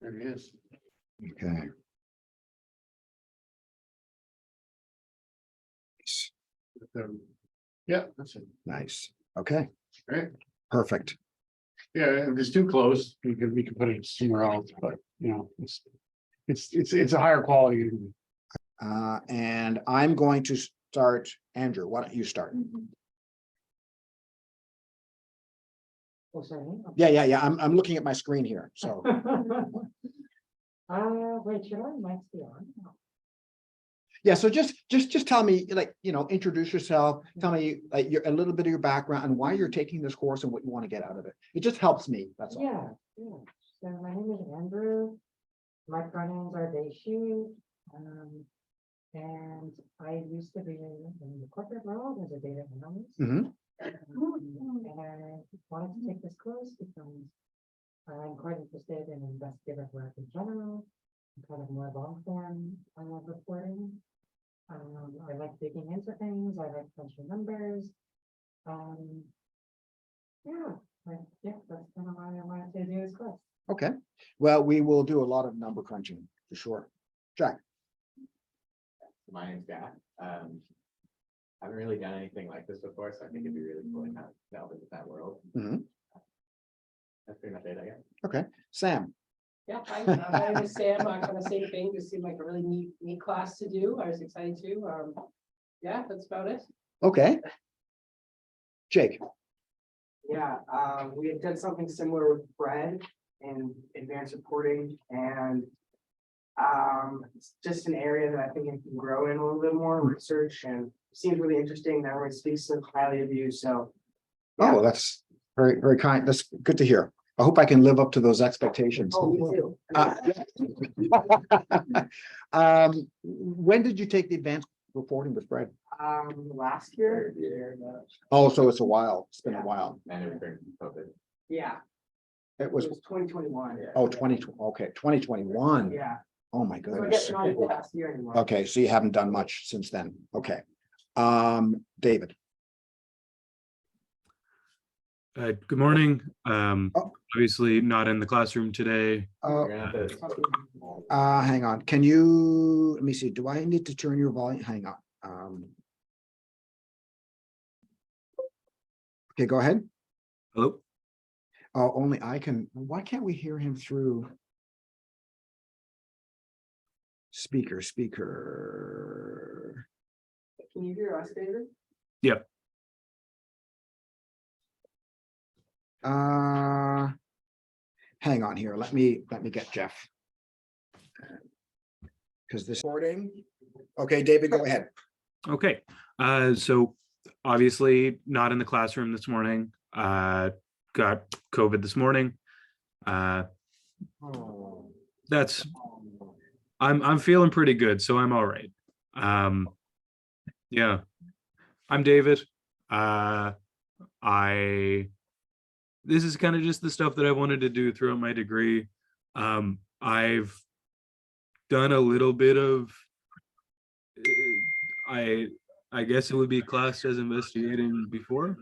There he is. Okay. Yeah, that's it. Nice. Okay, Right. perfect. Yeah, if it's too close, we can put it somewhere else, but you know, it's a higher quality. And I'm going to start, Andrew, why don't you start? Oh, sorry. Yeah. I'm looking at my screen here, so. Wait, should I might be on? No. Yeah, so just tell me, like, introduce yourself, tell me like a little bit of your background and why you're taking this course and what you want to get out of it. It just helps me, that's all. Yeah. So my name is Andrew. My pronouns are they, she. And I used to be in the corporate world as a data analyst. Mhm. And I wanted to take this course because I'm quite interested in investigative work in general, kind of more long form reporting. I like digging into things. I like crunching numbers. That's kind of why I wanted to do this course. Okay, well, we will do a lot of number crunching for sure. Jack. My name's Jack. I haven't really done anything like this before, so I think it'd be really cool to kind of delve into that world. Mhm. That's pretty much it, I guess. Okay, Sam. Yeah, my name is Sam. I kind of same thing. This seemed like a really neat class to do. I was excited to. Yeah, that's about it. Okay. Jake. Yeah, we had done something similar with Fred and advanced reporting, and it's just an area that I think I can grow in a little bit more research, and it seems really interesting. Everyone speaks so highly of you, so. Oh, that's very, very kind. That's good to hear. I hope I can live up to those expectations. Oh, me too. When did you take the advanced reporting with Fred? Last year. Oh, so it's a while. It's been a while. And everything COVID. Yeah, It was, it was 2021. oh, 2021. Yeah. Oh, my So I goodness. guess not even last year anymore. Okay, so you haven't done much since then. Okay. David. Good morning. Oh. Obviously not in the classroom today. Uh, You're gonna have to- hang on. Can you, let me see. Do I need to turn your volume? Hang on. Okay, go ahead. Hello? Oh, only I can. Why can't we hear him through? Speaker. Can you hear us, David? Yep. Hang on here. Let me get Jeff. Because this recording. Okay, David, go ahead. Okay. So obviously not in the classroom this morning. Got COVID this morning. That's I'm feeling pretty good, so I'm all right. Yeah. I'm David. This is kind of just the stuff that I wanted to do throughout my degree. I've done a little bit of I guess it would be classed as investigating before.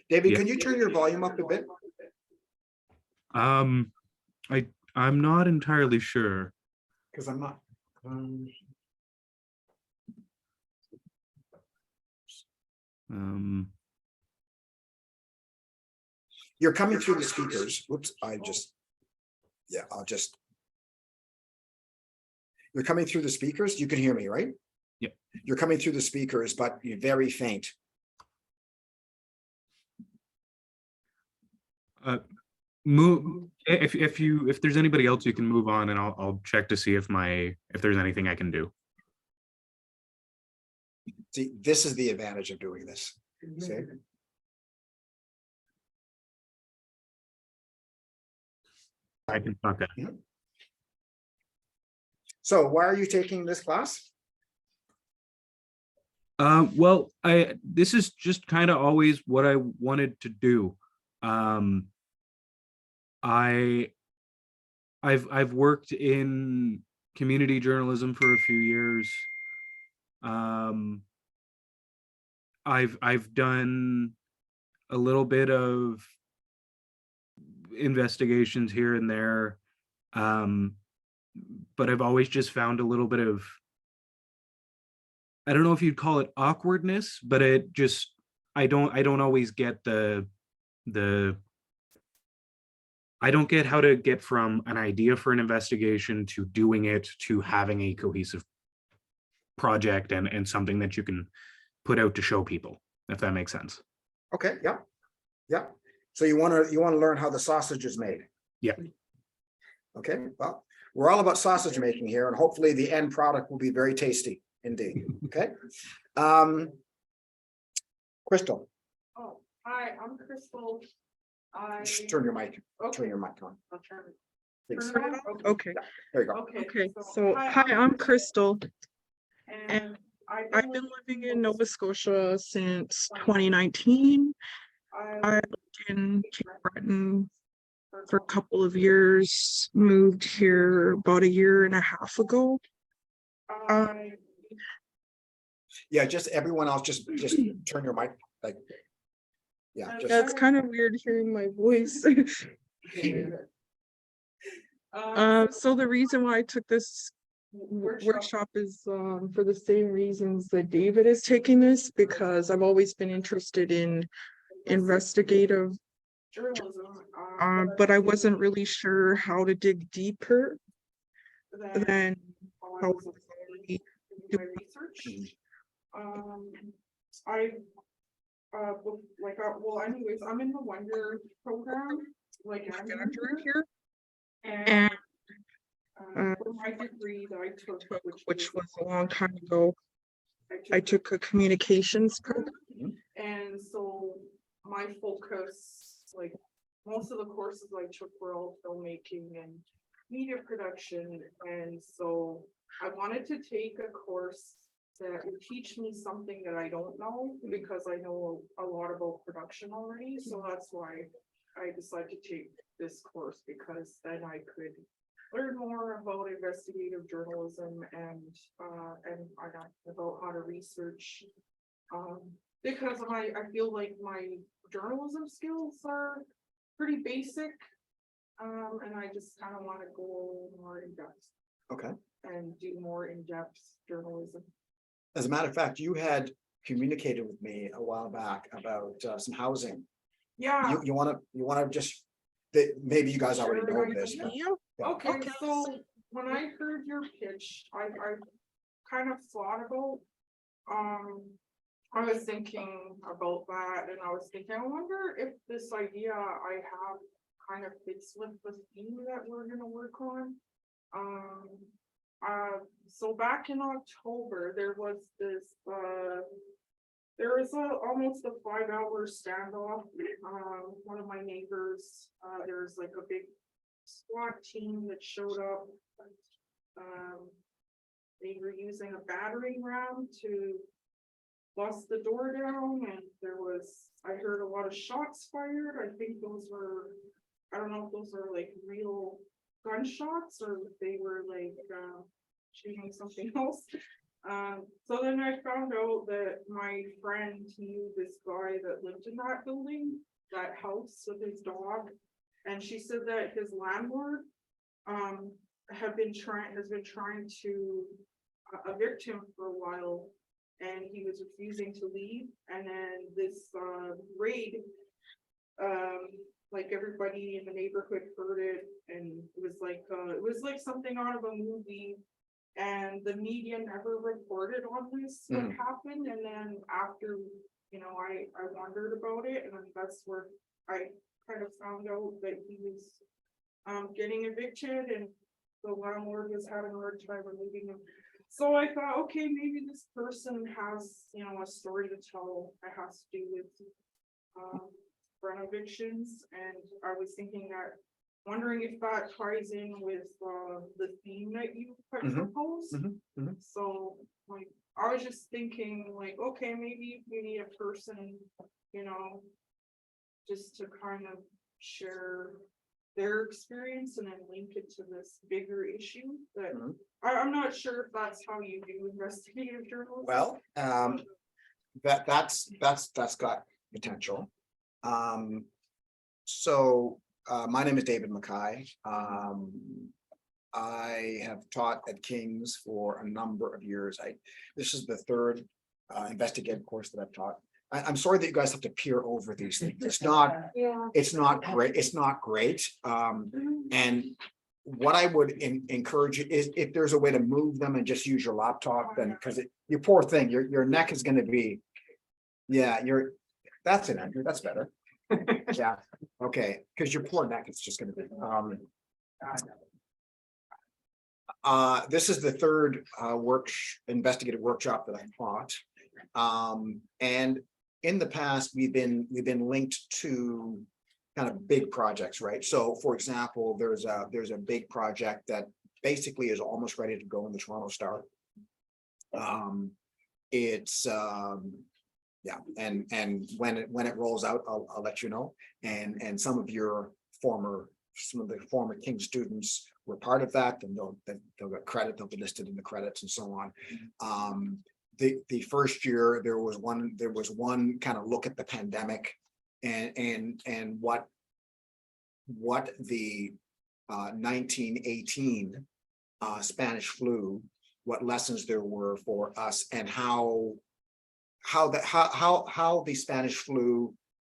David, Yeah. can you turn your volume up a bit? I'm not entirely sure. Because I'm not. You're coming through the speakers. Whoops, you're coming through the speakers. You can hear me, right? Yep. You're coming through the speakers, but you're very faint. Move if there's anybody else, you can move on, and I'll check to see if there's anything I can do. See, this is the advantage of doing this. See? I can talk that. So why are you taking this class? Well, this is just kind of always what I wanted to do. I've worked in community journalism for a few years. I've done a little bit of investigations here and there. But I've always just found a little bit of, I don't know if you'd call it awkwardness, but it just, I don't always get the I don't get how to get from an idea for an investigation to doing it to having a cohesive project and something that you can put out to show people, if that makes sense. Okay, yeah, yeah. So you want to learn how the sausage is made. Yeah. Okay, well, we're all about sausage making here, and hopefully the end product will be very tasty indeed. Okay. Crystal, Oh, hi, I'm Crystal. I. just turn your mic Okay, on. I'll turn it. Please. Turn it on? Okay, There you go. okay, so hi, I'm Crystal, And I've been living in Nova Scotia since 2019. I lived in Cape Breton for a couple of years, moved here about a year and a half ago. I, Yeah, just everyone else, just turn your mic, like. Yeah, Yeah, it's just, kind of weird hearing my voice. So the reason why I took this workshop is for the same reasons that David is taking this, because I've always been interested in investigative, journalism. but I wasn't really sure how to dig deeper than While I how was we doing my research. I, well, anyways, I'm in the Wonder program, like, I'm undergrad here, and for my degree that I took, which was a long time ago. I took a communications program. And so my focus, like, most of the courses I took were all filmmaking and media production. And so I wanted to take a course that would teach me something that I don't know, because I know a lot about production already. So that's why I decided to take this course, because then I could learn more about investigative journalism and about how to research. Because I feel like my journalism skills are pretty basic. And I just kind of want to go more in depth okay. and do more in-depth journalism. As a matter of fact, you had communicated with me a while back about some housing. Yeah, You want to just, maybe you guys already Sure, know this, but yeah. okay, so when I heard your pitch, I kind of thought about, I was thinking about that, and I was thinking, I wonder if this idea I have kind of fits with the theme that we're gonna work on. So back in October, there was this, there was almost a 5-hour standoff. One of my neighbors, there was like a big SWAT team that showed up. They were using a battering ram to bust the door down, and I heard a lot of shots fired. I think those were, I don't know if those are like real gunshots or if they were like shooting something else. So then I found out that my friend knew this guy that lived in that building, that house with his dog. And she said that his landlord has been trying to evict him for a while, and he was refusing to leave. And then this raid, like everybody in the neighborhood heard it, and it was like something out of a movie. And the media never reported on this, what happened. And then after, I wondered about it, and that's where I kind of found out that he was getting evicted, and the landlord was having a hard time removing him. So I thought, okay, maybe this person has, a story to tell that has to do with rent evictions. And I was thinking that, wondering if that ties in with the theme that you proposed. So like, I was just thinking like, okay, maybe we need a person, just to kind of share their experience and then link it to this bigger issue that I'm not sure if that's how you do investigative journalism. Well, that's got potential. So my name is David Mackay. I have taught at King's for a number of years. This is the third investigative course that I've taught. I'm sorry that you guys have to peer over these things. It's not great. It's not great. And what I would encourage you is if there's a way to move them and just use your laptop, then because you poor thing, your neck is going to be, yeah, that's it, Andrew. That's better. Yeah. Okay. Because your poor neck is just going to be. This is the third investigative workshop that I taught. And in the past, we've been linked to kind of big projects, right? So for example, there's a big project that basically is almost ready to go in the Toronto Star. Yeah, and when it rolls out, I'll let you know. And some of the former King students were part of that, and they'll get credit, they'll be listed in the credits and so on. The first year there was one kind of look at the pandemic and what the 1918 Spanish flu, what lessons there were for us, and how the Spanish flu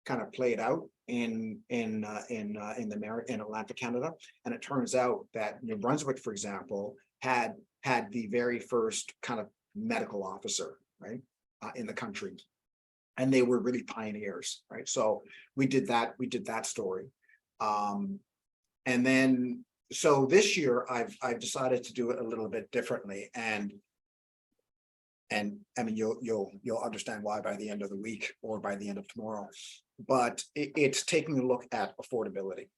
kind of played out in Atlantic Canada. And it turns out that New Brunswick, for example, had the very first kind of medical officer, right, in the country, and they were really pioneers, right? So we did that story, and then so this year I've decided to do it a little bit differently, and I mean you'll understand why by the end of the week or by the end of tomorrow, but it's taking a look at affordability.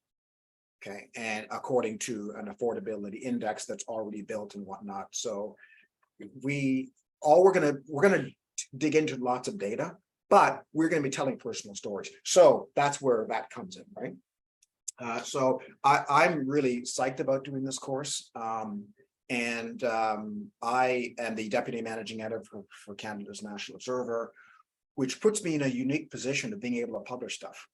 Okay, and according to an affordability index that's already built and whatnot. So we're gonna dig into lots of data, but we're going to be telling personal stories. So that's where that comes in, right? So I'm really psyched about doing this course. And I am the deputy managing editor for Canada's National Observer, which puts me in a unique position of being able to publish stuff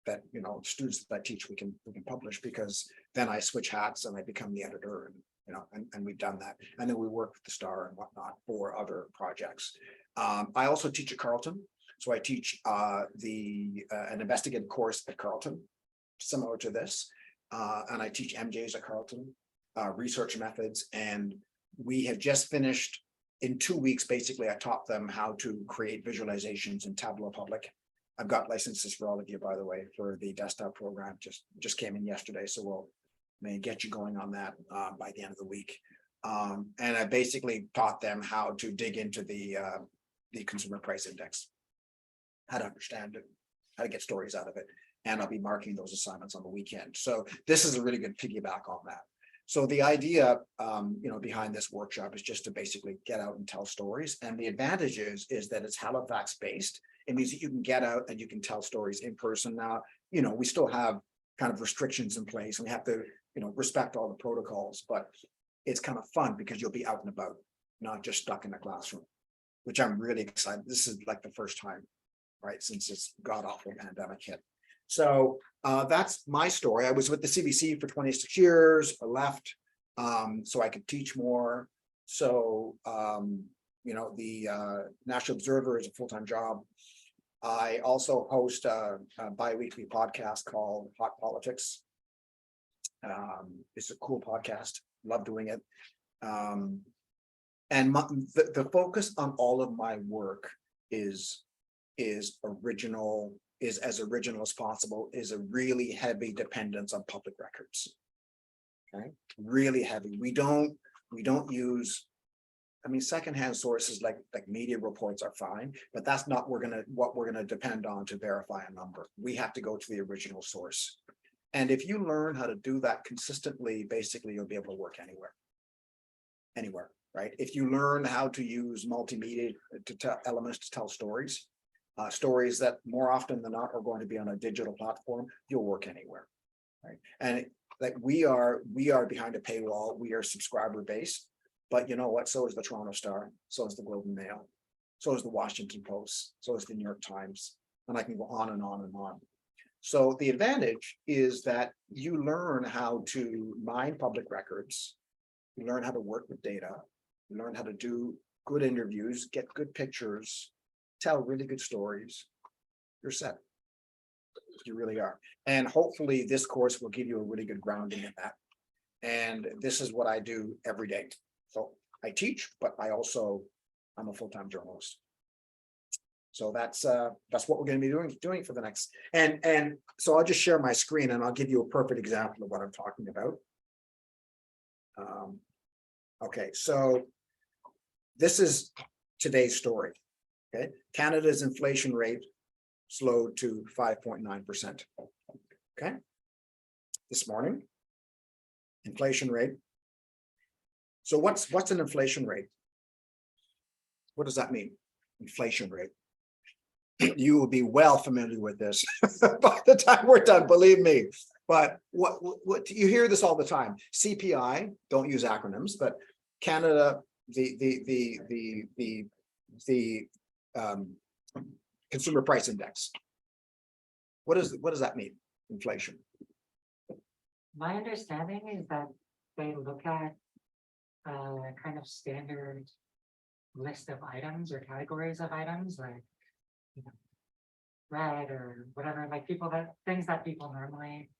that, you know, students that I teach, we can publish, because then I switch hats and I become the editor, and you know, and we've done that. And then we work with the Star and whatnot for other projects. I also teach at Carleton. So I teach an investigative course at Carleton, similar to this. And I teach MJs at Carleton, research methods. And we have just finished in 2 weeks. Basically, I taught them how to create visualizations in Tableau Public. I've got licenses for all of you, by the way, for the desktop program. Just came in yesterday. So we'll may get you going on that by the end of the week. And I basically taught them how to dig into the consumer price index, how to understand it, how to get stories out of it. And I'll be marking those assignments on the weekend. So this is a really good piggyback on that. So the idea, behind this workshop is just to basically get out and tell stories. And the advantage is that it's Halifax based. It means that you can get out and you can tell stories in person. Now, we still have kind of restrictions in place, and we have to, respect all the protocols, but it's kind of fun because you'll be out and about, not just stuck in a classroom, which I'm really excited. This is like the first time, right, since this god awful pandemic hit. So that's my story. I was with the CBC for 26 years. I left so I could teach more. So, the National Observer is a full-time job. I also host a bi-weekly podcast called Hot Politics. It's a cool podcast. Love doing it. And the focus on all of my work is original, is as original as possible, is a really heavy dependence on public records. Okay, really heavy. We don't use, secondhand sources like media reports are fine, but that's not what we're gonna depend on to verify a number. We have to go to the original source. And if you learn how to do that consistently, basically you'll be able to work anywhere, right? If you learn how to use multimedia elements to tell stories, stories that more often than not are going to be on a digital platform, you'll work anywhere, right? And we are behind a paywall. We are subscriber based, but you know what? So is the Toronto Star, so is the Globe and Mail, so is the Washington Post, so is the New York Times, and I can go on and on and on. So the advantage is that you learn how to mine public records. You learn how to work with data. You learn how to do good interviews, get good pictures, tell really good stories. You're set. You really are. And hopefully this course will give you a really good grounding in that. And this is what I do every day. So I teach, but I'm a full-time journalist. So that's what we're going to be doing for the next, and so I'll just share my screen and I'll give you a perfect example of what I'm talking about. Okay, so this is today's story. Okay, Canada's inflation rate slowed to 5.9%. Okay, this morning, inflation rate. So what's an inflation rate? What does that mean? Inflation rate. You will be well familiar with this by the time we're done, believe me. But what you hear this all the time? CPI, don't use acronyms, but Canada, the consumer price index. What does that mean? Inflation. My understanding is that they look at kind of standard list of items or categories of items like, you know, bread or whatever, like things that people normally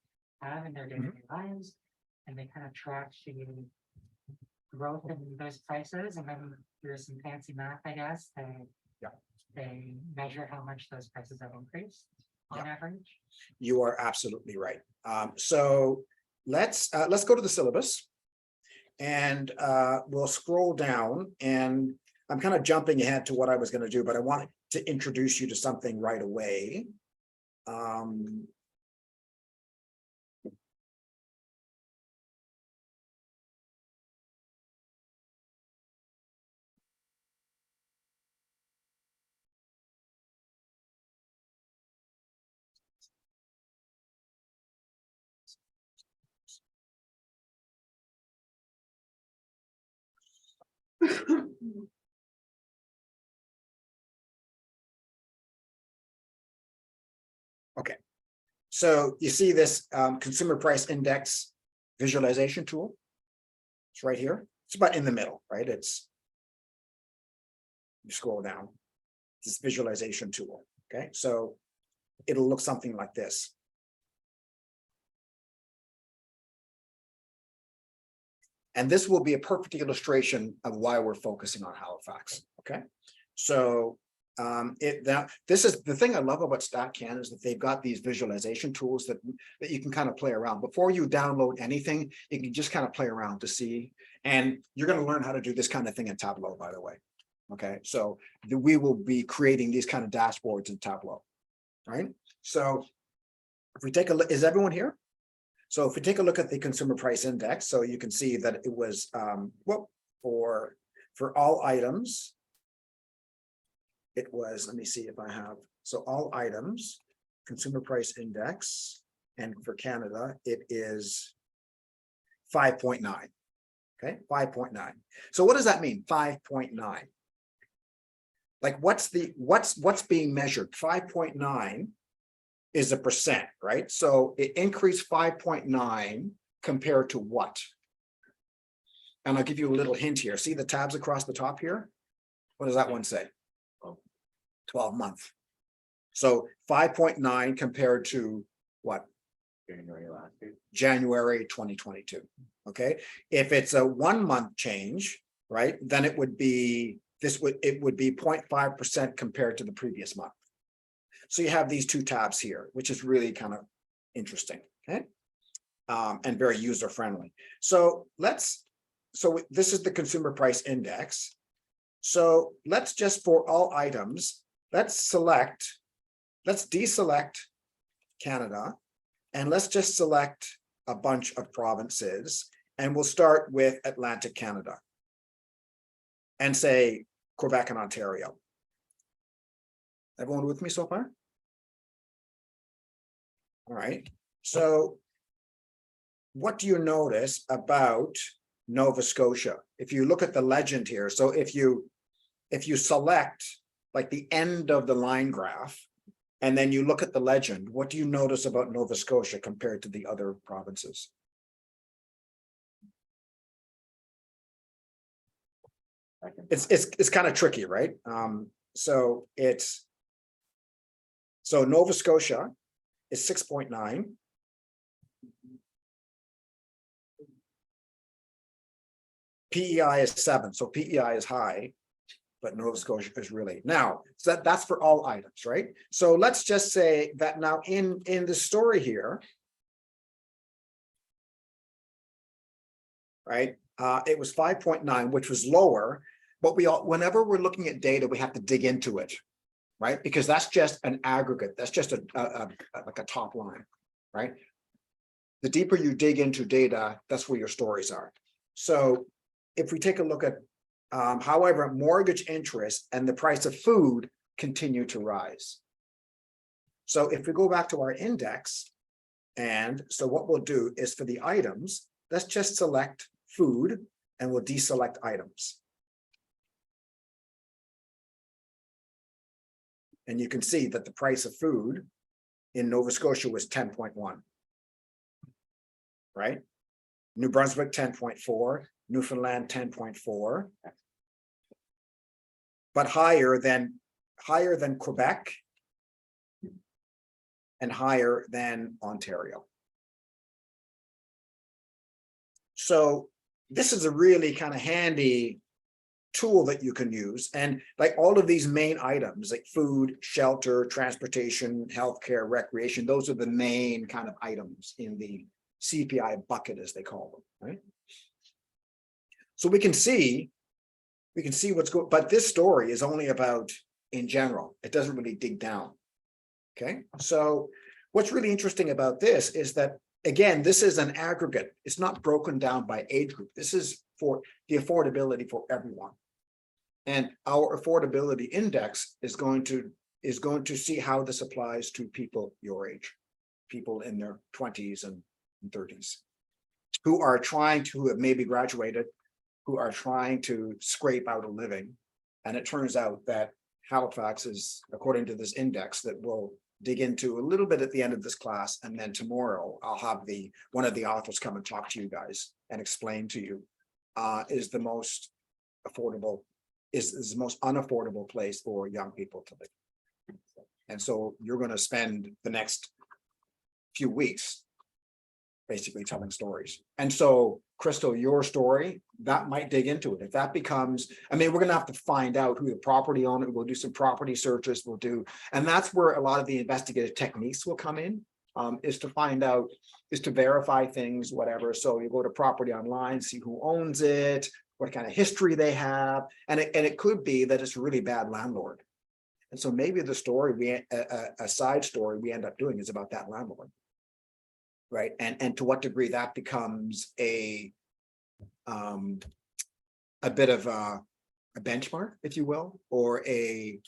have in their day-to-day lives, and they kind of track the growth in those prices, and then there's some fancy math, I guess, they measure how much those prices have increased on average. You are absolutely right. So let's go to the syllabus, and we'll scroll down, and I'm kind of jumping ahead to what I was going to do, but I wanted to introduce you to something right away. Okay, so you see this consumer price index visualization tool. It's right here. It's about in the middle, right? It's, you scroll down, this visualization tool. Okay, so it'll look something like this. And this will be a perfect illustration of why we're focusing on Halifax. Okay, so this is the thing I love about StatCan is that they've got these visualization tools that you can kind of play around. Before you download anything, you can just kind of play around to see, and you're going to learn how to do this kind of thing in Tableau, by the way. Okay, so we will be creating these kind of dashboards in Tableau. Right, so if we take a look, is everyone here? So if we take a look at the consumer price index, so you can see that it was for all items, it was, let me see if I have, so all items, consumer price index, and for Canada, it is 5.9. Okay, 5.9. So what does that mean? 5.9. Like what's being measured? 5.9 is a percent, right? So it increased 5.9 compared to what? And I'll give you a little hint here. See the tabs across the top here? What does that one say? 12 month. So 5.9 compared to what? January last year. January 2022. Okay. If it's a 1 month change, right, then it would be 0.5% compared to the previous month. So you have these two tabs here, which is really kind of interesting. Okay. And very user friendly. So this is the consumer price index. So let's just, for all items, let's deselect Canada, and let's just select a bunch of provinces, and we'll start with Atlantic Canada and say Quebec and Ontario. Everyone with me so far? All right. So what do you notice about Nova Scotia? If you look at the legend here, so if you select like the end of the line graph and then you look at the legend, what do you notice about Nova Scotia compared to the other provinces? It's kind of tricky, right? So Nova Scotia is 6.9. PEI is 7, so PEI is high, but Nova Scotia is really now. So that's for all items, right? So let's just say that now in the story here, right? It was 5.9, which was lower, but whenever we're looking at data, we have to dig into it, right? Because that's just an aggregate. That's just like a top line, right? The deeper you dig into data, that's where your stories are. So if we take a look at, however, mortgage interest and the price of food continue to rise. So if we go back to our index, and so what we'll do is for the items, let's just select food and we'll deselect items. And you can see that the price of food in Nova Scotia was 10.1. Right? New Brunswick 10.4, Newfoundland 10.4. But higher than Quebec and higher than Ontario. So this is a really kind of handy tool that you can use. And like all of these main items like food, shelter, transportation, healthcare, recreation, those are the main kind of items in the CPI bucket, as they call them, right? So we can see what's going, but this story is only about in general. It doesn't really dig down. Okay, so what's really interesting about this is that, again, this is an aggregate. It's not broken down by age group. This is for the affordability for everyone. And our affordability index is going to see how this applies to people your age, people in their 20s and 30s, who have maybe graduated, who are trying to scrape out a living. And it turns out that Halifax is, according to this index that we'll dig into a little bit at the end of this class, and then tomorrow I'll have one of the authors come and talk to you guys and explain to you, is the most affordable, is the most unaffordable place for young people to live. And so you're going to spend the next few weeks basically telling stories. And so, Crystal, your story, that might dig into it. If that becomes, I mean, we're going to have to find out who the property owner, we'll do some property searches, and that's where a lot of the investigative techniques will come in, is to find out, is to verify things, whatever. So you go to property online, see who owns it, what kind of history they have. And it could be that it's a really bad landlord. And so maybe the story, a side story we end up doing is about that landlord. Right, and to what degree that becomes a bit of a benchmark, if you will, or an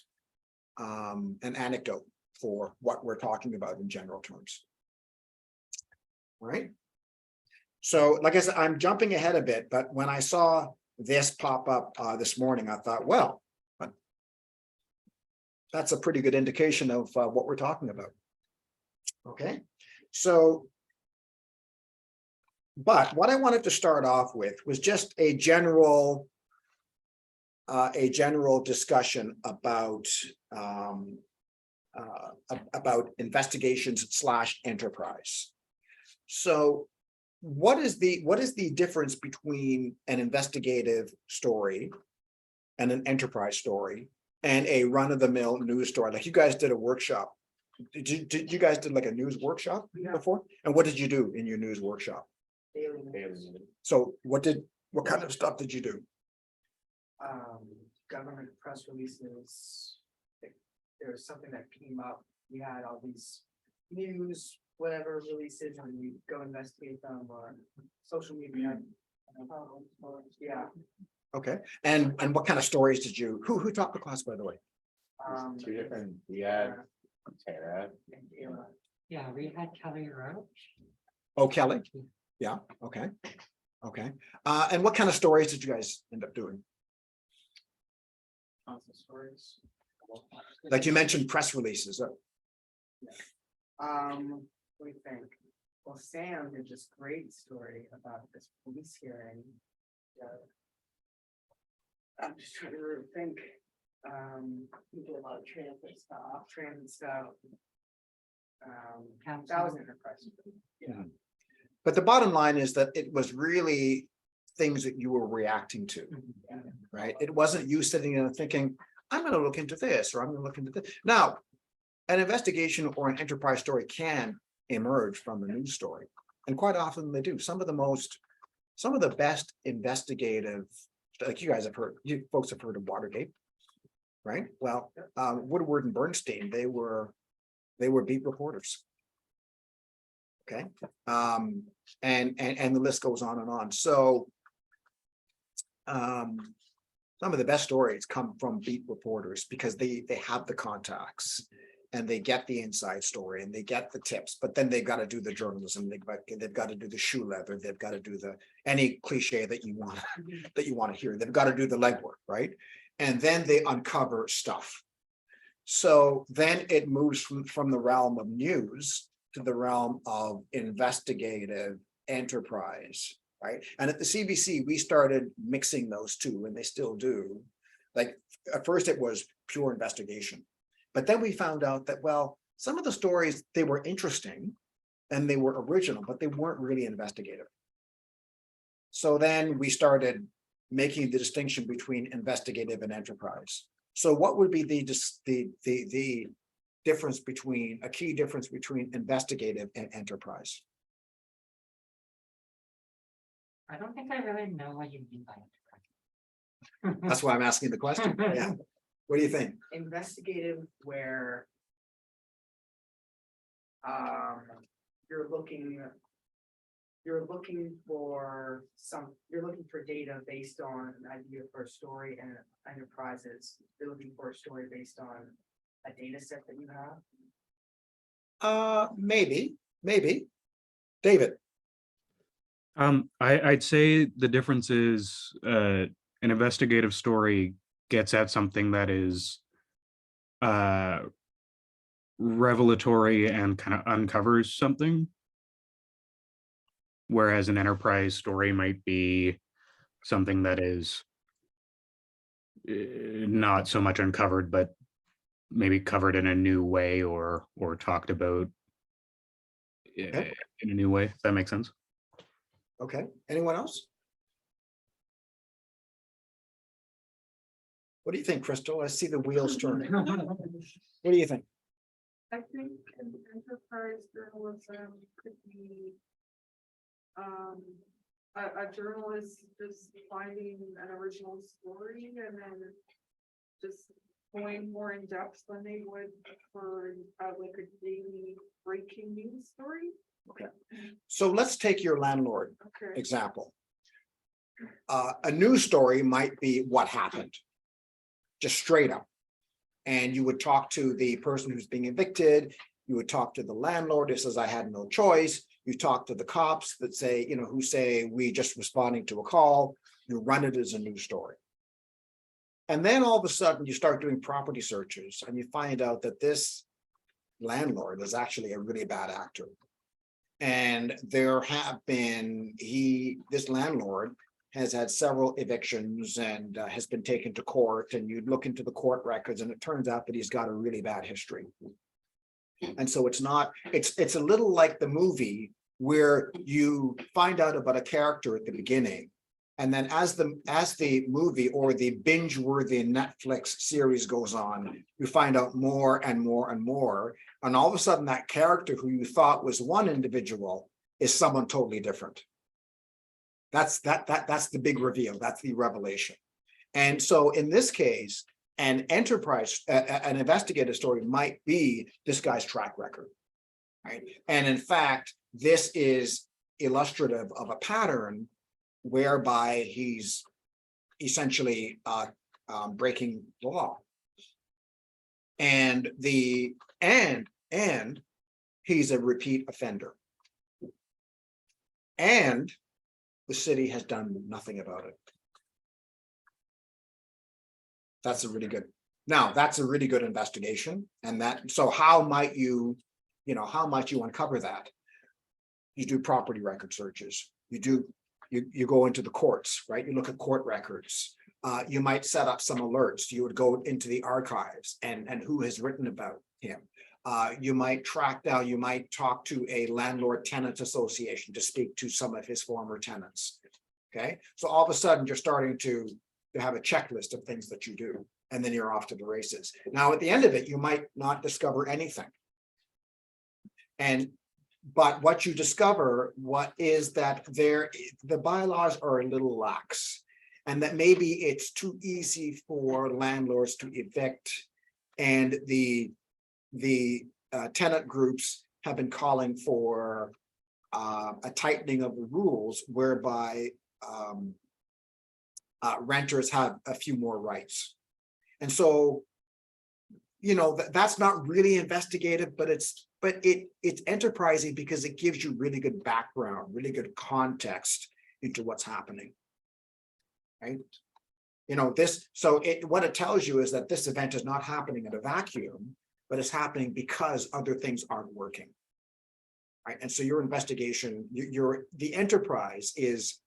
anecdote for what we're talking about in general terms. All right. So, like I said, I'm jumping ahead a bit, but when I saw this pop up this morning, I thought, well, that's a pretty good indication of what we're talking about. Okay, so. But what I wanted to start off with was just a general discussion about investigations / enterprise. So what is the difference between an investigative story and an enterprise story and a run-of-the-mill news story? Like you guys did a workshop. Did you guys did like a news workshop before? And what did you do in your news workshop? So what kind of stuff did you do? Government press releases. There was something that came up. We had all these news, whatever releases, and we go investigate them or social media. Yeah. Okay. And what kind of stories did you? Who taught the class, by the way? Two different. We had Tara. Yeah, we had Kelly Roach. Oh, Kelly. Yeah. Okay. And what kind of stories did you guys end up doing? Lots of stories. Like you mentioned press releases. What do you think? Well, Sam did this great story about this police hearing. I'm just trying to think. We did a lot of transit stuff. That was enterprise. Yeah. But the bottom line is that it was really things that you were reacting to, right? It wasn't you sitting there thinking, I'm gonna look into this, or I'm gonna look into this. Now, an investigation or an enterprise story can emerge from a news story, and quite often they do. Some of the best investigative, like you guys have heard, you folks have heard of Watergate, right? Well, Woodward and Bernstein, they were beat reporters. Okay, and the list goes on and on. So, some of the best stories come from beat reporters because they have the contacts and they get the inside story and they get the tips, but then they've got to do the journalism. They've got to do the shoe leather. They've got to do any cliche that you want to hear. They've got to do the legwork, right? And then they uncover stuff. So then it moves from the realm of news to the realm of investigative enterprise, right? And at the CBC, we started mixing those two, and they still do. Like at first it was pure investigation, but then we found out that, well, some of the stories, they were interesting and they were original, but they weren't really investigative. So then we started making the distinction between investigative and enterprise. So what would be the difference between, a key difference between investigative and enterprise? I don't think I really know what you mean by enterprise. That's why I'm asking the question. Yeah. What do you think? Investigative where you're looking for data based on an idea for a story, and enterprises, you're looking for a story based on a data set that you have. Maybe. David. I'd say the difference is an investigative story gets at something that is revelatory and kind of uncovers something, whereas an enterprise story might be something that is not so much uncovered, but maybe covered in a new way or talked about in a new way. If that makes sense. Okay, anyone else? What do you think, Crystal? I see the wheels turning. What do you think? I think an enterprise journalism could be a journalist just finding an original story and then just going more in depth than they would for like a daily breaking news story. Okay, so let's take your landlord Okay. example. A news story might be what happened, just straight up. And you would talk to the person who's being evicted. You would talk to the landlord who says, I had no choice. You talk to the cops that say, who say, we just responding to a call. You run it as a news story. And then all of a sudden you start doing property searches and you find out that this landlord is actually a really bad actor. And there have been, this landlord has had several evictions and has been taken to court, and you'd look into the court records and it turns out that he's got a really bad history. And so it's a little like the movie where you find out about a character at the beginning. And then as the movie or the binge-worthy Netflix series goes on, you find out more and more and more. And all of a sudden that character who you thought was one individual is someone totally different. That's the big reveal. That's the revelation. And so in this case, an investigative story might be this guy's track record, right? And in fact, this is illustrative of a pattern whereby he's essentially breaking the law. And he's a repeat offender. And the city has done nothing about it. That's a really good investigation. And so how might you how much you uncover that. You do property record searches, you go into the courts, right? You look at court records. You might set up some alerts. You would go into the archives and who has written about him. You might track down, you might talk to a landlord tenant association to speak to some of his former tenants. Okay, so all of a sudden you're starting to have a checklist of things that you do, and then you're off to the races. Now, at the end of it, you might not discover anything. But what you discover, is that the bylaws are a little lax, and that maybe it's too easy for landlords to evict, and the tenant groups have been calling for a tightening of the rules whereby renters have a few more rights. And so, that's not really investigative, but it's enterprising because it gives you really good background, really good context into what's happening. Right? What it tells you is that this event is not happening in a vacuum, but it's happening because other things aren't working. Right? And so your investigation, the enterprise is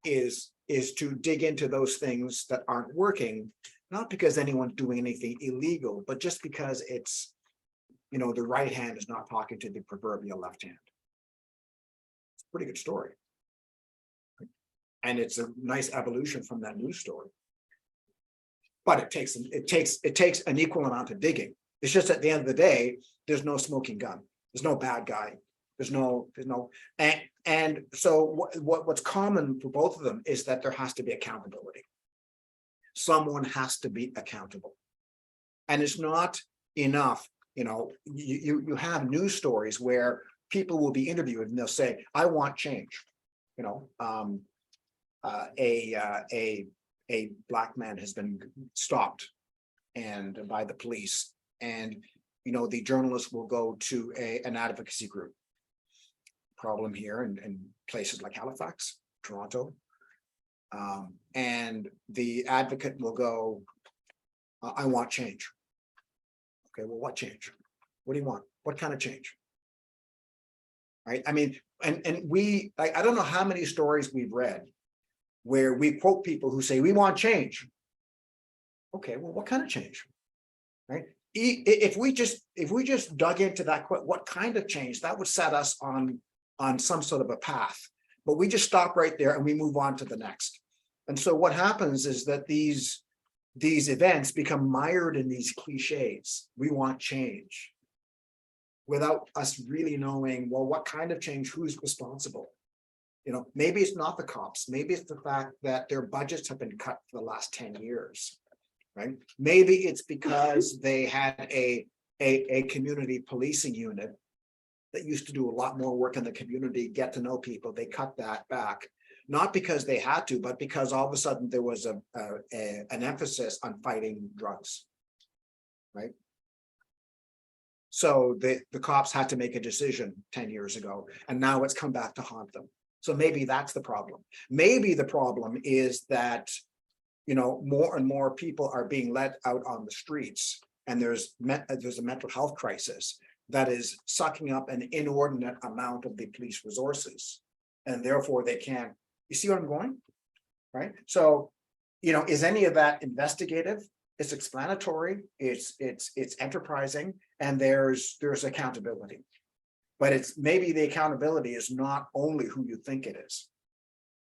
to dig into those things that aren't working, not because anyone's doing anything illegal, but just because it's, the right hand is not talking to the proverbial left hand. It's a pretty good story. And it's a nice evolution from that news story. But it takes an equal amount of digging. It's just at the end of the day, there's no smoking gun. There's no bad guy. There's no, and so what's common for both of them is that there has to be accountability. Someone has to be accountable. And it's not enough, you have news stories where people will be interviewed and they'll say, I want change. A black man has been stopped and by the police, and the journalist will go to an advocacy group. Problem here in places like Halifax, Toronto, and the advocate will go, I want change. Okay, well, what change? What do you want? What kind of change? Right? I mean, and I don't know how many stories we've read where we quote people who say, we want change. Okay, well, what kind of change? Right? If we just dug into that, what kind of change, that would set us on some sort of a path. But we just stop right there and we move on to the next. And so what happens is that these events become mired in these cliches. We want change, without us really knowing, well, what kind of change, who's responsible? Maybe it's not the cops. Maybe it's the fact that their budgets have been cut for the last 10 years, right? Maybe it's because they had a community policing unit that used to do a lot more work in the community, get to know people. They cut that back, not because they had to, but because all of a sudden there was an emphasis on fighting drugs, right? So the cops had to make a decision 10 years ago, and now it's come back to haunt them. So maybe that's the problem. Maybe the problem is that, more and more people are being let out on the streets, and there's a mental health crisis that is sucking up an inordinate amount of the police resources, and therefore they can't. You see where I'm going? Right? So, is any of that investigative? It's explanatory, it's enterprising, and there's accountability. But it's maybe the accountability is not only who you think it is.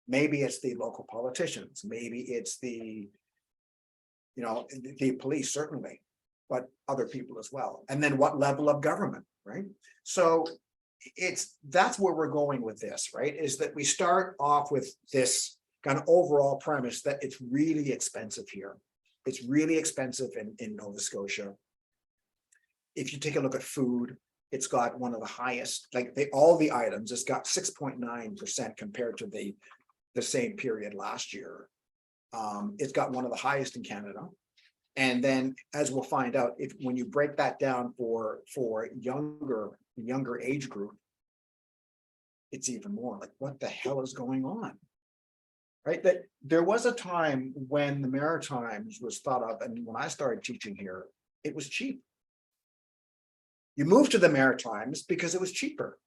Maybe it's the local politicians, maybe it's the police, certainly, but other people as well. And then what level of government, right? So that's where we're going with this, right? Is that we start off with this kind of overall premise that it's really expensive here. It's really expensive in Nova Scotia. If you take a look at food, it's got one of the highest, all the items, it's got 6.9% compared to the same period last year. It's got one of the highest in Canada. And then, as we'll find out, when you break that down for younger age group, it's even more like, what the hell is going on? Right? That there was a time when the Maritimes was thought of, and when I started teaching here, it was cheap. You moved to the Maritimes because it was cheaper.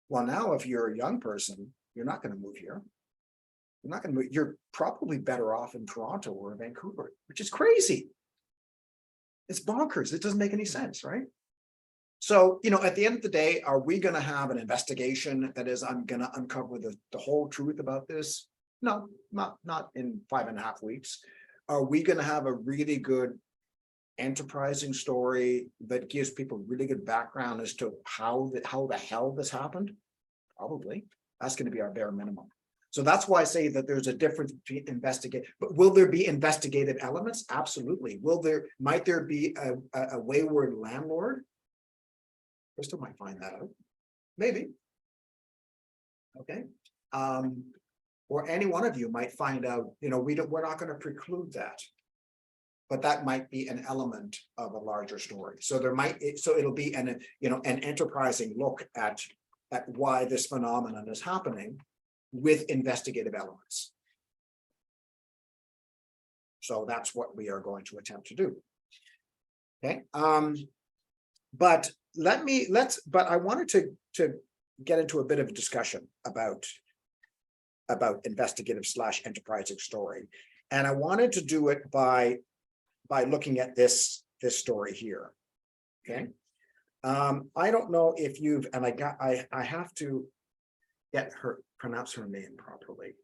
Well, now if you're a young person, you're not gonna move here. You're not gonna move, you're probably better off in Toronto or Vancouver, which is crazy. It's bonkers. It doesn't make any sense, right? So, you know, at the end of the day, are we gonna have an investigation that is, I'm gonna uncover the whole truth about this? No, not in 5.5 weeks. Are we gonna have a really good enterprising story that gives people really good background as to how the hell this happened? Probably. That's going to be our bare minimum. So that's why I say that there's a difference between investigate, but will there be investigative elements? Absolutely. Might there be a wayward landlord? Crystal might find that out. Maybe. Okay. Or any one of you might find out, you know, we're not going to preclude that. But that might be an element of a larger story. So it'll be an enterprising look at why this phenomenon is happening with investigative elements. So that's what we are going to attempt to do. Okay. But I wanted to get into a bit of a discussion about investigative / enterprising story. And I wanted to do it by looking at this story here. Okay. I don't know if you've, and I have to pronounce her name properly.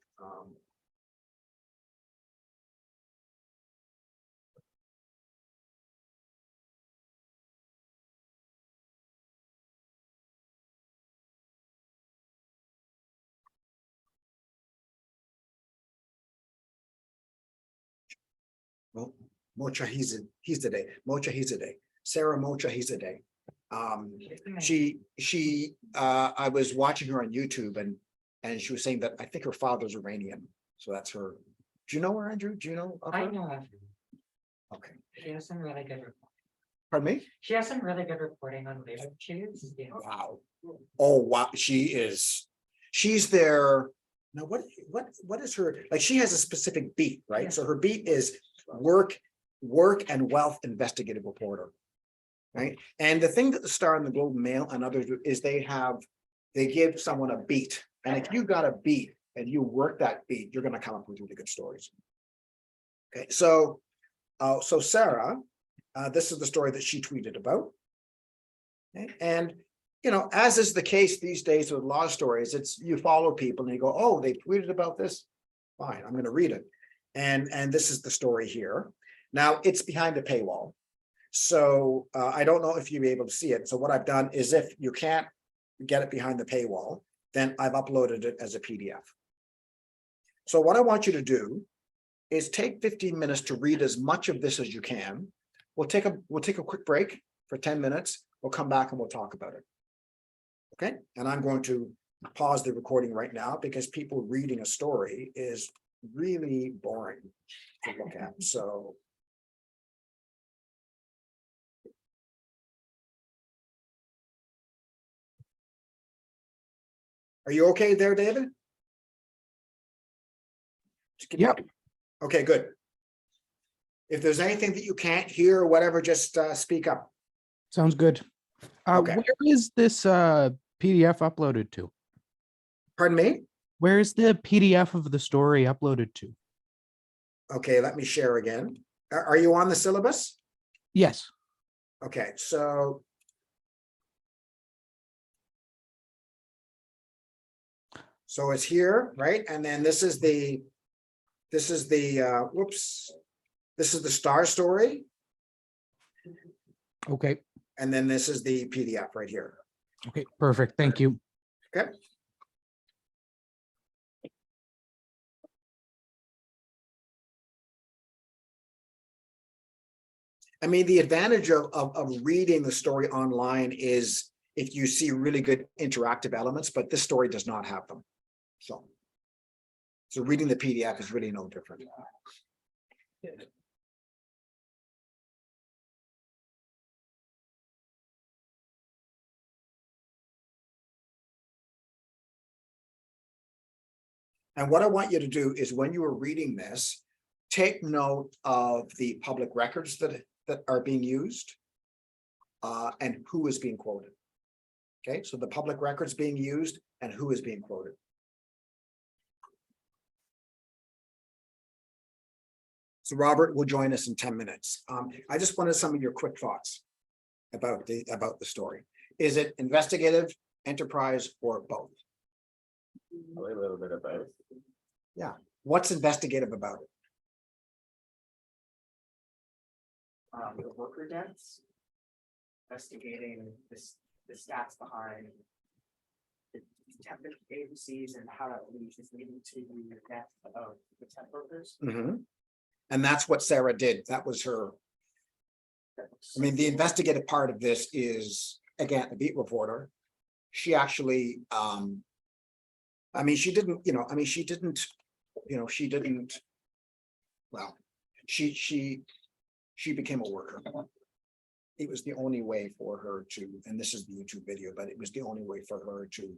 Well, Mochahizadeh, Sarah Mochahizadeh. I was watching her on YouTube and she was saying that I think her father's Iranian. So that's her. Do you know her, Andrew? Do you know of her? I know her. Okay. She has some really good reporting. Pardon me? She has some really good reporting on leadership. Wow. Oh, wow. She's there. Now, what is her, like, she has a specific beat, right? Yeah. So her beat is work and wealth investigative reporter. Right. And the thing that the Star and the Globe and Mail and others do is they give someone a beat. And if you got a beat and you work that beat, you're going to come up with really good stories. Okay, so Sarah, this is the story that she tweeted about. Okay? And you know, as is the case these days with a lot of stories, it's you follow people and you go, oh, they tweeted about this. Fine, I'm going to read it. And this is the story here. Now it's behind a paywall. So I don't know if you'll be able to see it. So what I've done is if you can't get it behind the paywall, then I've uploaded it as a PDF. So what I want you to do is take 15 minutes to read as much of this as you can. We'll take a quick break for 10 minutes. We'll come back and we'll talk about it. Okay. And I'm going to pause the recording right now because people reading a story is really boring to look at. So. Are you okay there, David? Yep. Okay, good. If there's anything that you can't hear or whatever, just speak up. Sounds good. Okay. Where is this PDF uploaded to? Pardon me? Where is the PDF of the story uploaded to? Okay, let me share again. Are you on the syllabus? Yes. Okay, so. So it's here, right? And then this is the whoops. This is the Star story. Okay. And then this is the PDF right here. Okay, perfect. Thank you. Okay. I mean, the advantage of reading the story online is if you see really good interactive elements, but this story does not have them. So reading the PDF is really no different. And what I want you to do is when you are reading this, take note of the public records that are being used. and who is being quoted. Okay, so the public records being used and who is being quoted. So Robert will join us in 10 minutes. I just wanted some of your quick thoughts about the story. Is it investigative, enterprise, or both? Probably a little bit of both. What's investigative about it? The worker deaths. Investigating the stats behind the temp agencies and how that leads is leading to the death of the temp workers. Mhm. And that's what Sarah did. That was her. I mean, the investigative part of this is, again, a beat reporter. She actually, I mean, she didn't, well, she became a worker. It was the only way for her to, and this is the YouTube video, but it was the only way for her to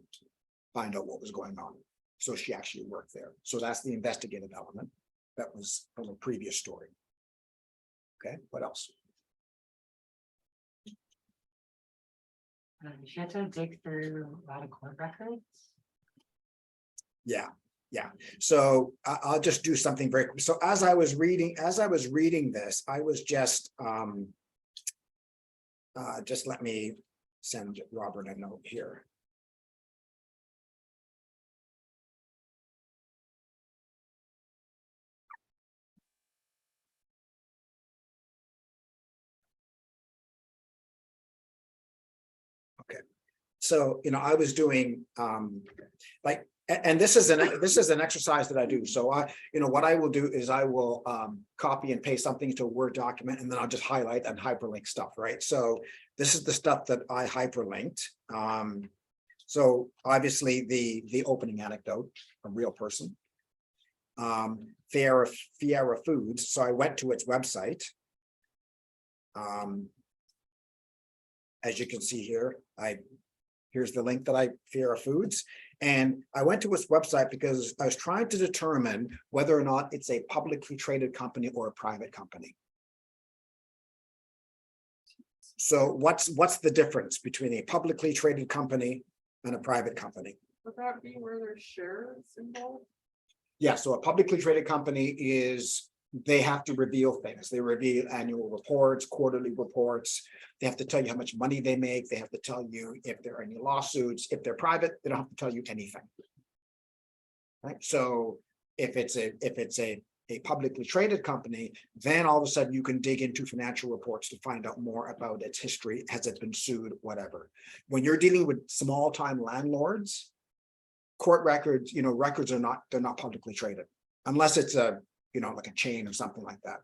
find out what was going on. So she actually worked there. So that's the investigative element. That was from a previous story. Okay, what else? She had to dig through a lot of court records. Yeah. So I'll just do something very quick. So as I was reading this, I was just let me send Robert a note here. Okay. So, I was doing like, and this is an exercise that I do. So what I will do is I will copy and paste something to a Word document, and then I'll just highlight and hyperlink stuff, right? So this is the stuff that I hyperlinked. So obviously the opening anecdote, a real person. Fiera Foods. So I went to its website. As you can see here, here's the link that Fiera Foods. And I went to its website because I was trying to determine whether or not it's a publicly traded company or a private company. So what's the difference between a publicly traded company and a private company? Would that be where there's shares involved? Yeah, so a publicly traded company is, they have to reveal things. They reveal annual reports, quarterly reports. They have to tell you how much money they make. They have to tell you if there are any lawsuits. If they're private, they don't have to tell you anything. Right. So if it's a publicly traded company, then all of a sudden you can dig into financial reports to find out more about its history. Has it been sued? Whatever. When you're dealing with small time landlords, court records, records they're not publicly traded unless it's like a chain or something like that.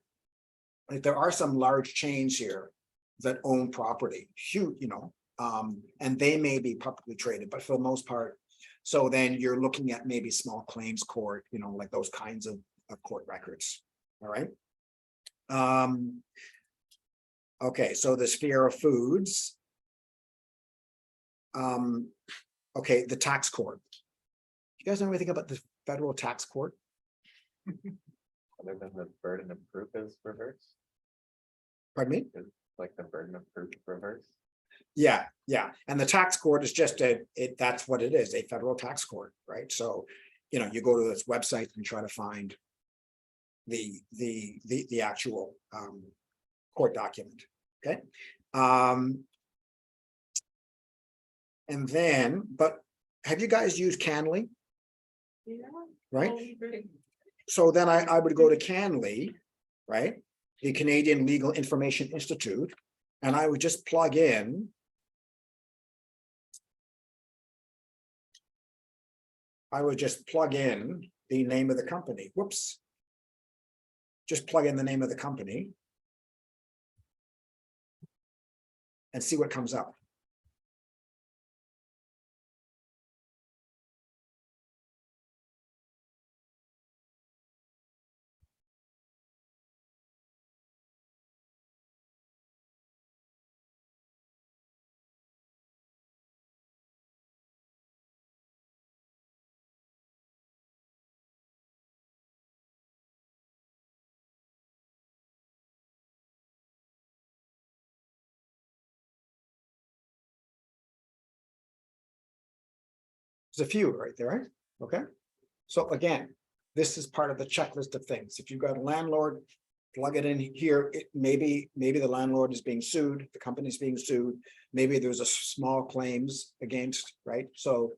Like there are some large chains here that own property, huge, and they may be publicly traded, but for the most part, so then you're looking at maybe small claims court, like those kinds of court records. All right. Okay, so the Fiera Foods. Okay, the tax court. You guys know anything about the federal tax court? Other than the burden of proof is reversed, Pardon me? like the burden of proof reversed. Yeah. And the tax court is just that's what it is, a federal tax court, right? So, you go to this website and try to find the actual court document. Okay. And then, but have you guys used Canly? Yeah. Right. Very- So then I would go to Canly, right? The Canadian Legal Information Institute, and I would just plug in. I would just plug in the name of the company. Whoops. Just plug in the name of the company. And see what comes up. There's a few right there, right? Okay. So again, this is part of the checklist of things. If you've got a landlord, plug it in here, maybe the landlord is being sued, the company's being sued, maybe there's a small claims against, right? So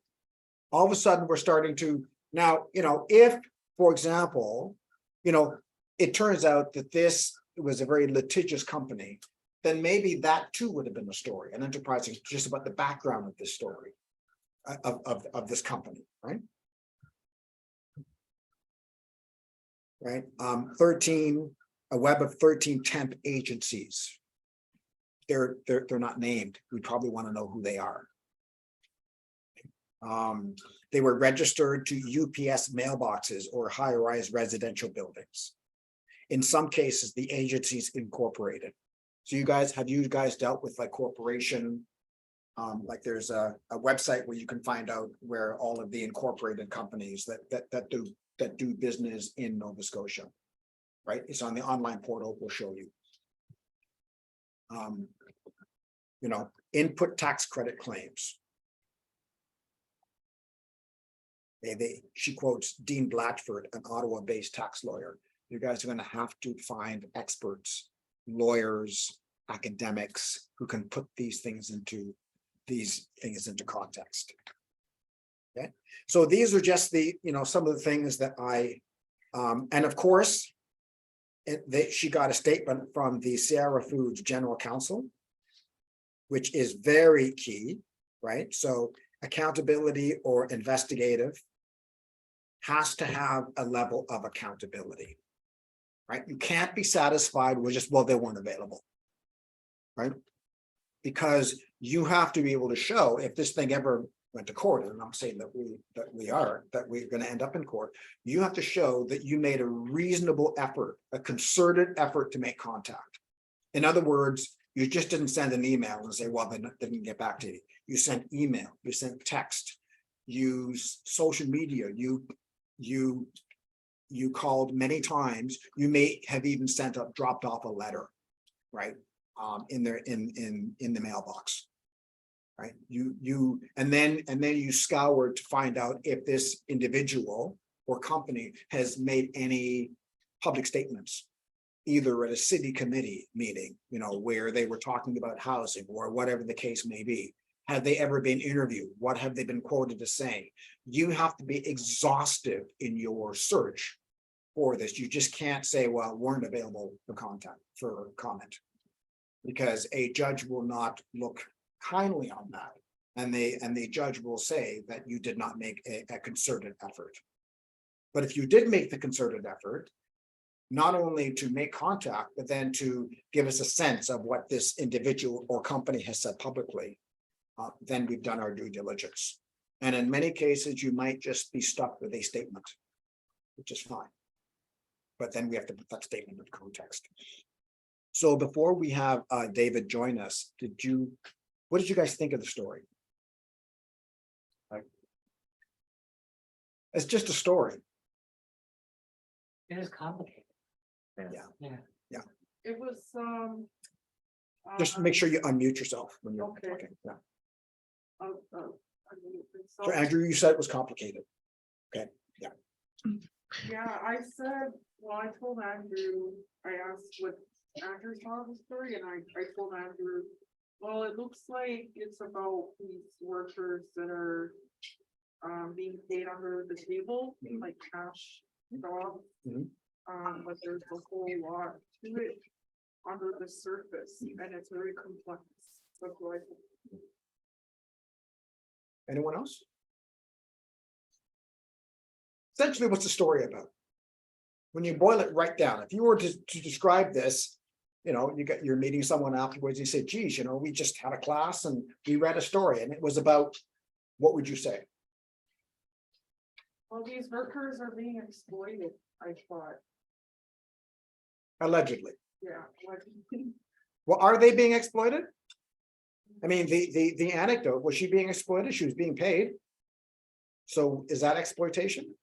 all of a sudden, we're starting to, now, if, for example, it turns out that this was a very litigious company, then maybe that too would have been a story, an enterprise, just about the background of this story, of this company, right? Right, 13, a web of 13 temp agencies. They're not named. We probably want to know who they are. They were registered to UPS mailboxes or high-rise residential buildings. In some cases, the agencies incorporated. So have you guys dealt with like corporation? Like there's a website where you can find out where all of the incorporated companies that do business in Nova Scotia, right? It's on the online portal. We'll show you. Input tax credit claims. She quotes Dean Blatchford, an Ottawa-based tax lawyer. You guys are going to have to find experts, lawyers, academics who can put these things into context. Okay, so these are just the some of the things that and of course, she got a statement from the Sierra Foods General Counsel, which is very key, right? So accountability or investigative has to have a level of accountability, right? You can't be satisfied with just, well, they weren't available, right? Because you have to be able to show, if this thing ever went to court, and I'm saying that we're going to end up in court, you have to show that you made a reasonable effort, a concerted effort to make contact. In other words, you just didn't send an email and say, well, they didn't get back to you. You sent email, you sent text, you used social media, you called many times, you may have even dropped off a letter, right? In the mailbox, right? And then you scoured to find out if this individual or company has made any public statements, either at a city committee meeting, where they were talking about housing or whatever the case may be. Have they ever been interviewed? What have they been quoted as saying? You have to be exhaustive in your search for this. You just can't say, well, weren't available for comment, because a judge will not look kindly on that. And the judge will say that you did not make a concerted effort. But if you did make the concerted effort, not only to make contact, but then to give us a sense of what this individual or company has said publicly, then we've done our due diligence. And in many cases, you might just be stuck with a statement, which is fine. But then we have to put that statement in context. So before we have David join us, what did you guys think of the story? It's just a story. It is complicated. Yeah. It was, Just make sure you unmute yourself when you're Okay. talking. Yeah. So, So Andrew, you said it was complicated. yeah, I said, well, I told Andrew, I asked what Andrew saw the story, and I told Andrew, well, it looks like it's about these workers that are being paid under the table, like cash jobs. But there's a whole lot to it under the surface, and it's very complex. That's what I think. Anyone else? Essentially, what's the story about? When you boil it right down, if you were to describe this, you're meeting someone afterwards, you say, geez, we just had a class and we read a story and it was about, what would you say? Well, these workers are being exploited, I thought. Allegedly. Yeah. Well, are they being exploited? I mean, the anecdote, was she being exploited? She was being paid. So is that exploitation?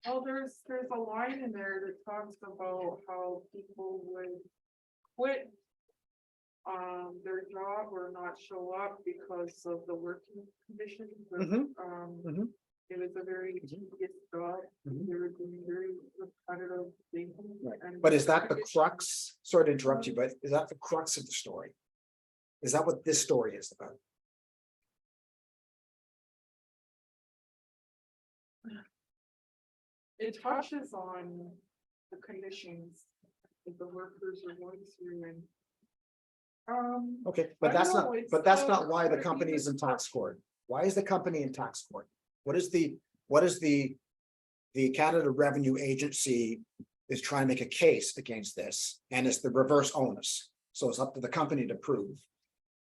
Well, there's a line in there that talks about how people would quit their job or not show up because of the working conditions. was a very tedious job. They were doing very repetitive things. and But is that the it- crux, sorry to interrupt you, but is that the crux of the story? Is that what this story is about? It touches on the conditions that the workers are going through and. Okay, but I don't that's not, know, it's, but that's not uh, why the could it be company is the in tax court. Why is the company in tax court? What is the Canada Revenue Agency is trying to make a case against this, and it's the reverse onus. So it's up to the company to prove.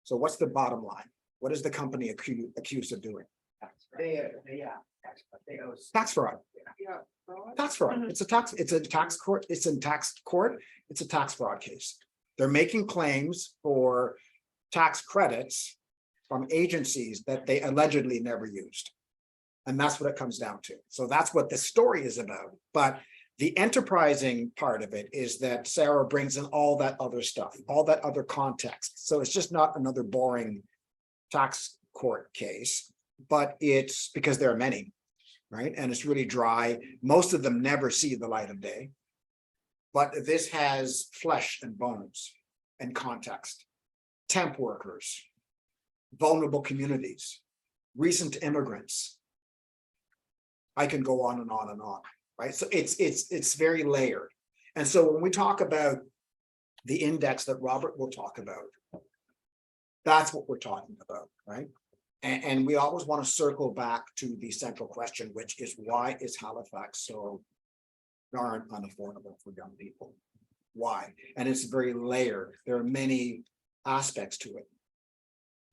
So what's the bottom line? What is the company accused of doing? They owe. Tax fraud. Yeah. fraud. Tax fraud. It's a tax court. It's in tax court. It's a tax fraud case. They're making claims for tax credits from agencies that they allegedly never used. And that's what it comes down to. So that's what the story is about. But the enterprising part of it is that Sarah brings in all that other stuff, all that other context. So it's just not another boring tax court case, but it's because there are many, right? And it's really dry. Most of them never see the light of day. But this has flesh and bones and context. Temp workers, vulnerable communities, recent immigrants. I can go on and on and on, right? So it's very layered. And so when we talk about the index that Robert will talk about, that's what we're talking about, right? And we always want to circle back to the central question, which is why is Halifax so darn unaffordable for young people? Why? And it's very layered. There are many aspects to it.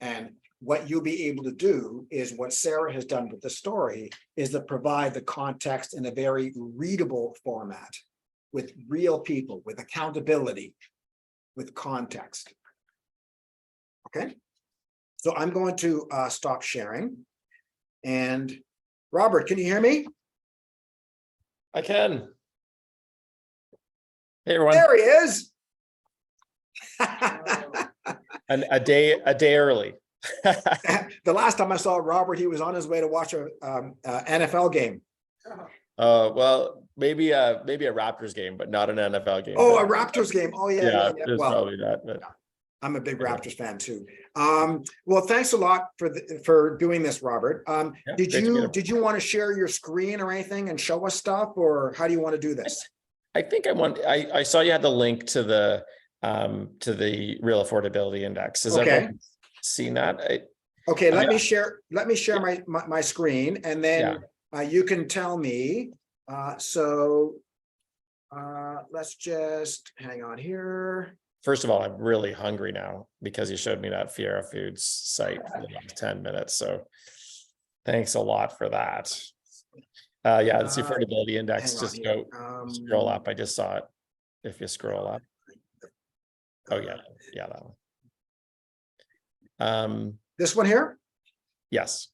And what you'll be able to do is what Sarah has done with the story is to provide the context in a very readable format with real people, with accountability, with context. Okay. So I'm going to stop sharing. And Robert, can you hear me? I can. Hey everyone, There he is. and a day early. The last time I saw Robert, he was on his way to watch a NFL game. Well, maybe a Raptors game, but not an NFL game. Oh, a but- Raptors game. Oh, yeah. yeah, Yeah. there's Well, probably that. But I'm a big Yeah. Raptors fan too. Well, thanks a lot for doing this, Robert. Yeah, great to meet Did you want to share your screen or anything and show us stuff, or how do you want to do this? I think I saw you had the link to the real affordability index. Has Okay. everyone seen that? Okay, let mean, me share my screen, and then you can tell me. Let's just hang on here. First of all, I'm really hungry now because you showed me that Fiera Foods site for the last 10 minutes. So thanks a lot for that. Yeah, it's the affordability index. hang on Just here. go scroll up. I just saw it. If you scroll up. Oh yeah, that one. This one here? Yes.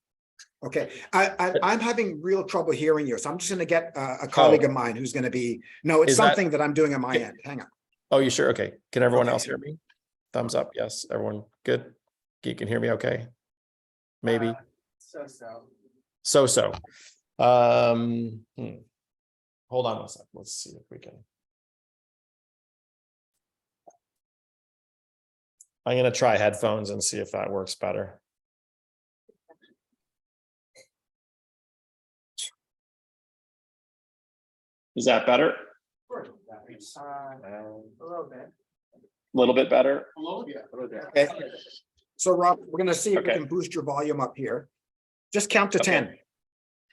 Okay, I'm having real trouble hearing you, so I'm just gonna get a colleague of mine who's gonna be, no, it's Is that- something that I'm doing on my end. Hang on. Oh, you sure? Okay. Can everyone Okay. else hear me? Thumbs up. Yes. Everyone good? You can hear me okay? Maybe. So. Hold on one sec. Let's see if we can. I'm going to try headphones and see if that works better. Is that better? A little bit. A little bit better? Okay. So Rob, we're gonna see if we Okay. can boost your volume up here. Just count to Okay. 10.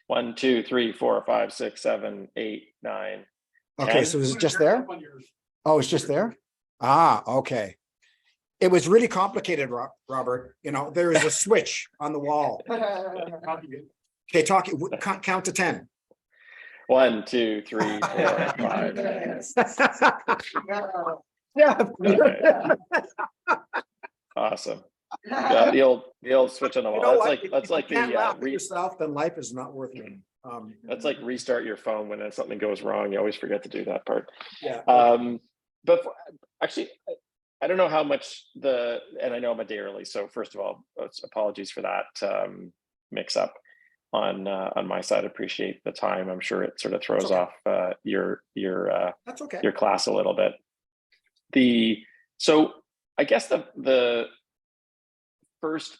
1, 2, 3, 4, 5, 6, 7, 8, 9. Okay, 10? so is it just there? Oh, it's just there? Ah, okay. It was really complicated, Robert. You know, there is a switch on the wall. Okay, count to 10. 1, 2, 3, 4, 5. Yeah. Awesome. Yeah, the old switch on the You wall. know That's what? like If that's you like can't the laugh at yourself, then life is not worth living. that's like restart your phone when something goes wrong. You always forget to do that part. Yeah. But actually, I don't know how much and I know I'm a day early. So first of all, apologies for that mix up. on my side. Appreciate the time. I'm sure it sort of throws okay. off your That's okay. your class a little bit. So I guess the first,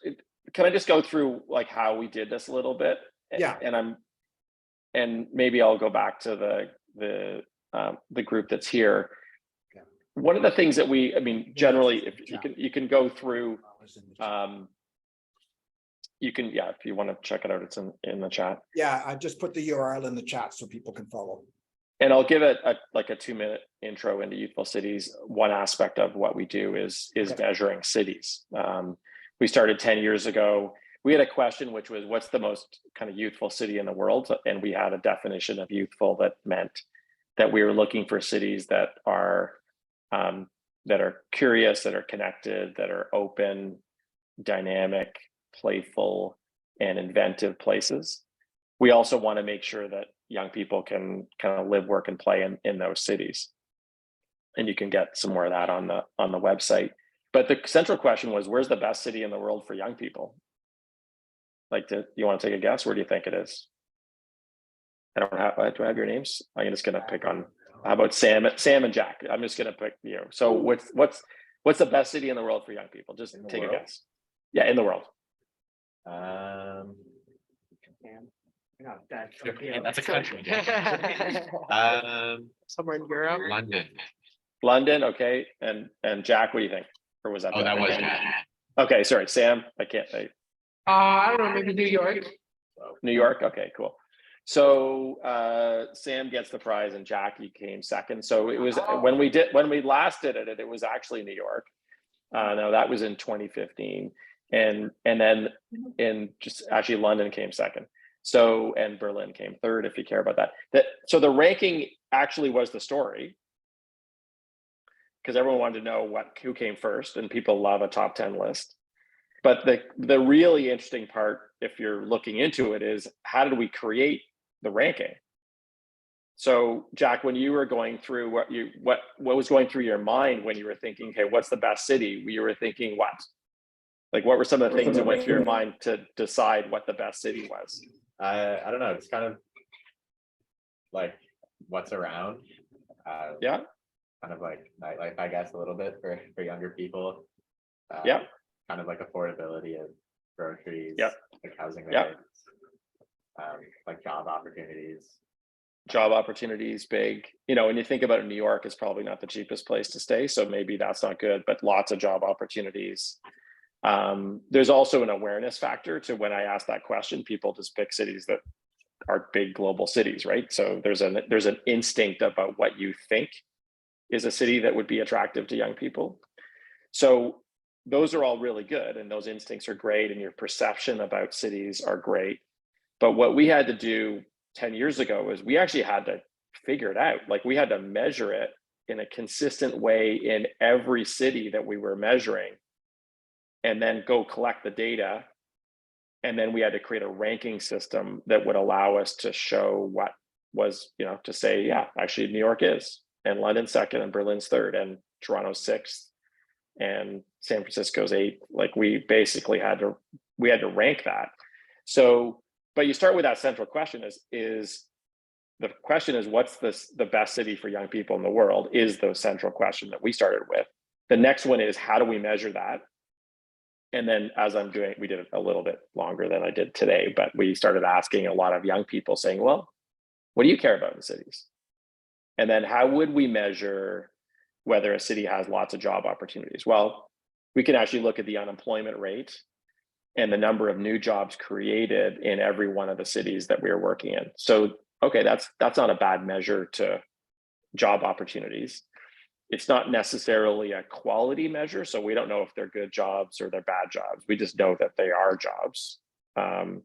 can I just go through like how we did this a little bit? Yeah. And maybe I'll go back to the group that's here. Okay. One of the things that I mean, generally, if you can go through, you can, yeah, if you want to check it out, it's in the chat. Yeah, I just put the URL in the chat so people can follow. And I'll give it like a 2-minute intro into Youthful Cities. One aspect of what we do is Okay. measuring cities. We started 10 years ago. We had a question, which was, what's the most kind of youthful city in the world? And we had a definition of youthful that meant that we were looking for cities that are curious, that are connected, that are open, dynamic, playful, and inventive places. We also want to make sure that young people can kind of live, work, and play in those cities. And you can get some more of that on the website. But the central question was, where's the best city in the world for young people? Like, you want to take a guess? Where do you think it is? Do I have your names? I'm just going to pick on, how about Sam and Jack? I'm just going to pick you. So what's the best city in the world for young people? Just take a guess. Yeah, in the world. That's a country. Somewhere in Europe. London. Okay. And Jack, what do you think? Or was that? Oh, that was Jack. Okay, sorry, Sam. I don't know, maybe New York. New York. Okay, cool. So Sam gets the prize and Jackie came second. So it was when we last did it, it was actually New York. No, that was in 2015. And then actually London came second. So, and Berlin came third, if you care about that. So the ranking actually was the story, because everyone wanted to know who came first, and people love a top 10 list. But the really interesting part, if you're looking into it, is how did we create the ranking? So Jack, when you were going through what was going through your mind when you were thinking, hey, what's the best city? You were thinking what? Like, what were some of the things that went through your mind to decide what the best city was? I don't know. It's kind of like what's around. Yeah. Kind of like nightlife, I guess, a little bit for younger people. Yeah. Kind of like affordability of groceries. Yeah. Like housing Yeah. rates. Like job opportunities. Job opportunities, big. When you think about it, New York is probably not the cheapest place to stay, so maybe that's not good. But lots of job opportunities. There's also an awareness factor to when I ask that question. People just pick cities that are big global cities, right? So there's an instinct about what you think is a city that would be attractive to young people. So those are all really good, and those instincts are great, and your perception about cities are great. But what we had to do 10 years ago is we actually had to figure it out. Like, we had to measure it in a consistent way in every city that we were measuring, and then go collect the data. And then we had to create a ranking system that would allow us to show what was, to say, yeah, actually New York is, and London's second, and Berlin's third, and Toronto's sixth, and San Francisco's eighth. Like, we basically had to rank that. So, but you start with that central question is the question is, what's the best city for young people in the world, is the central question that we started with. The next one is, how do we measure that? And then we did it a little bit longer than I did today, but we started asking a lot of young people, saying, well, what do you care about in cities? And then how would we measure whether a city has lots of job opportunities? Well, we can actually look at the unemployment rate and the number of new jobs created in every one of the cities that we are working in. So, okay, that's not a bad measure to job opportunities. It's not necessarily a quality measure, so we don't know if they're good jobs or they're bad jobs. We just know that they are jobs.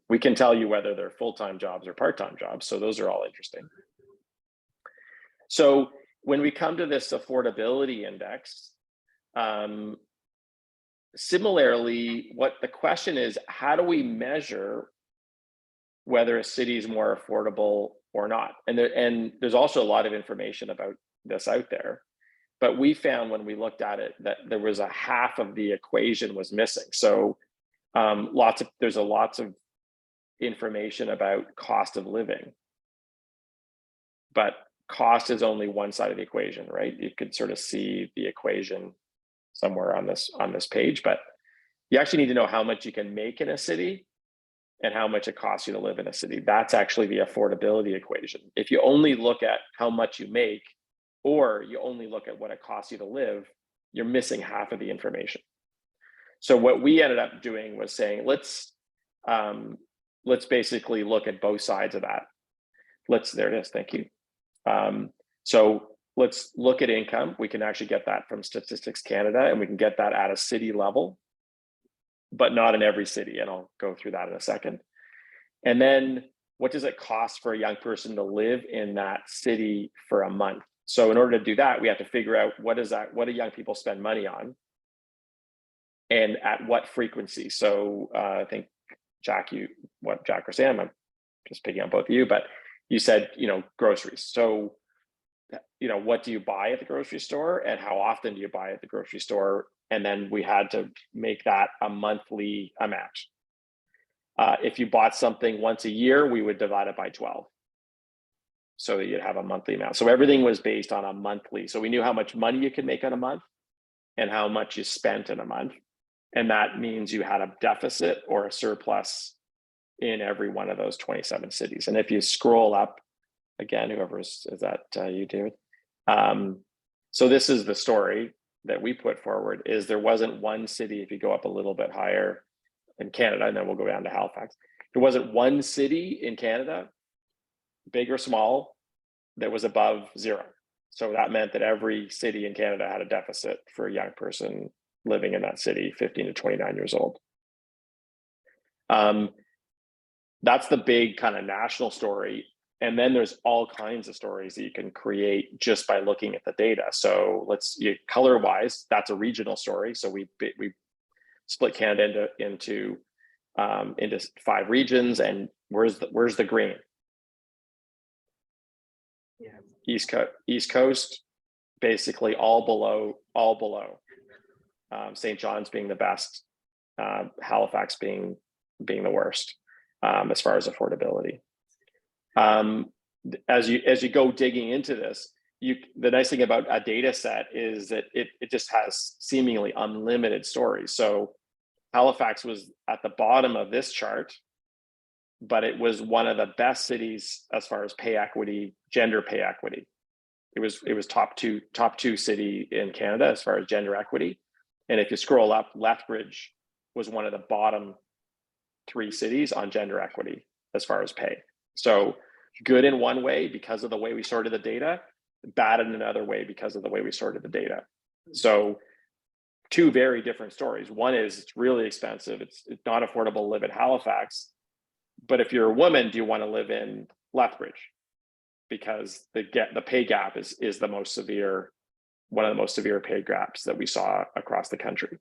We can tell you whether they're full-time jobs or part-time jobs, so those are all interesting. So when we come to this affordability index, similarly, what the question is, how do we measure whether a city is more affordable or not? And there's also a lot of information about this out there. But we found when we looked at it that there was a half of the equation was missing. So there's lots of information about cost of living. But cost is only one side of the equation, right? You could sort of see the equation somewhere on this page, but you actually need to know how much you can make in a city and how much it costs you to live in a city. That's actually the affordability equation. If you only look at how much you make, or you only look at what it costs you to live, you're missing half of the information. So what we ended up doing was saying, let's basically look at both sides of that. There it is, thank you. So let's look at income. We can actually get that from Statistics Canada, and we can get that at a city level, but not in every city. And I'll go through that in a second. And then what does it cost for a young person to live in that city for a month? So in order to do that, we have to figure out what do young people spend money on and at what frequency. So I think Jack or Sam, I'm just picking on both of you, but you said, groceries. So, what do you buy at the grocery store and how often do you buy at the grocery store? And then we had to make that a monthly amount. If you bought something once a year, we would divide it by 12. So that you'd have a monthly amount. So everything was based on a monthly. So we knew how much money you could make in a month and how much you spent in a month. And that means you had a deficit or a surplus in every one of those 27 cities. And if you scroll up, again, is that you, David? So this is the story that we put forward, is there wasn't one city, if you go up a little bit higher in Canada, and then we'll go down to Halifax, there wasn't one city in Canada, big or small, that was above zero. So that meant that every city in Canada had a deficit for a young person living in that city, 15 to 29 years old. That's the big kind of national story. And then there's all kinds of stories that you can create just by looking at the data. So color wise, that's a regional story. So we split Canada into 5 regions, and where's the green? Yeah. East Coast, basically all below. St. John's being the best, Halifax being the worst as far as affordability. As you go digging into this, the nice thing about a data set is that it just has seemingly unlimited stories. So Halifax was at the bottom of this chart, but it was one of the best cities as far as pay equity, gender pay equity. It was top two city in Canada as far as gender equity. And if you scroll up, Lethbridge was one of the bottom 3 cities on gender equity as far as pay. So good in one way because of the way we sorted the data, bad in another way because of the way we sorted the data. So 2 very different stories. One is it's really expensive. It's not affordable to live in Halifax. But if you're a woman, do you want to live in Lethbridge? Because the pay gap is the most severe, one of the most severe pay gaps that we saw across the country.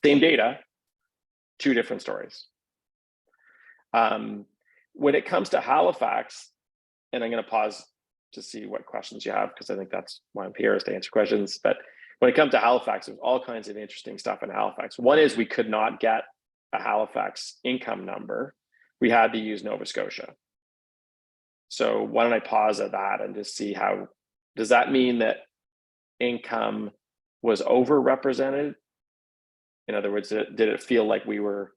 Same data, 2 different stories. When it comes to Halifax, and I'm going to pause to see what questions you have, because I think that's why I'm here, is to answer questions. But when it comes to Halifax, there's all kinds of interesting stuff in Halifax. One is we could not get a Halifax income number. We had to use Nova Scotia. So why don't I pause at that and just see how, does that mean that income was overrepresented? In other words, did it feel like we were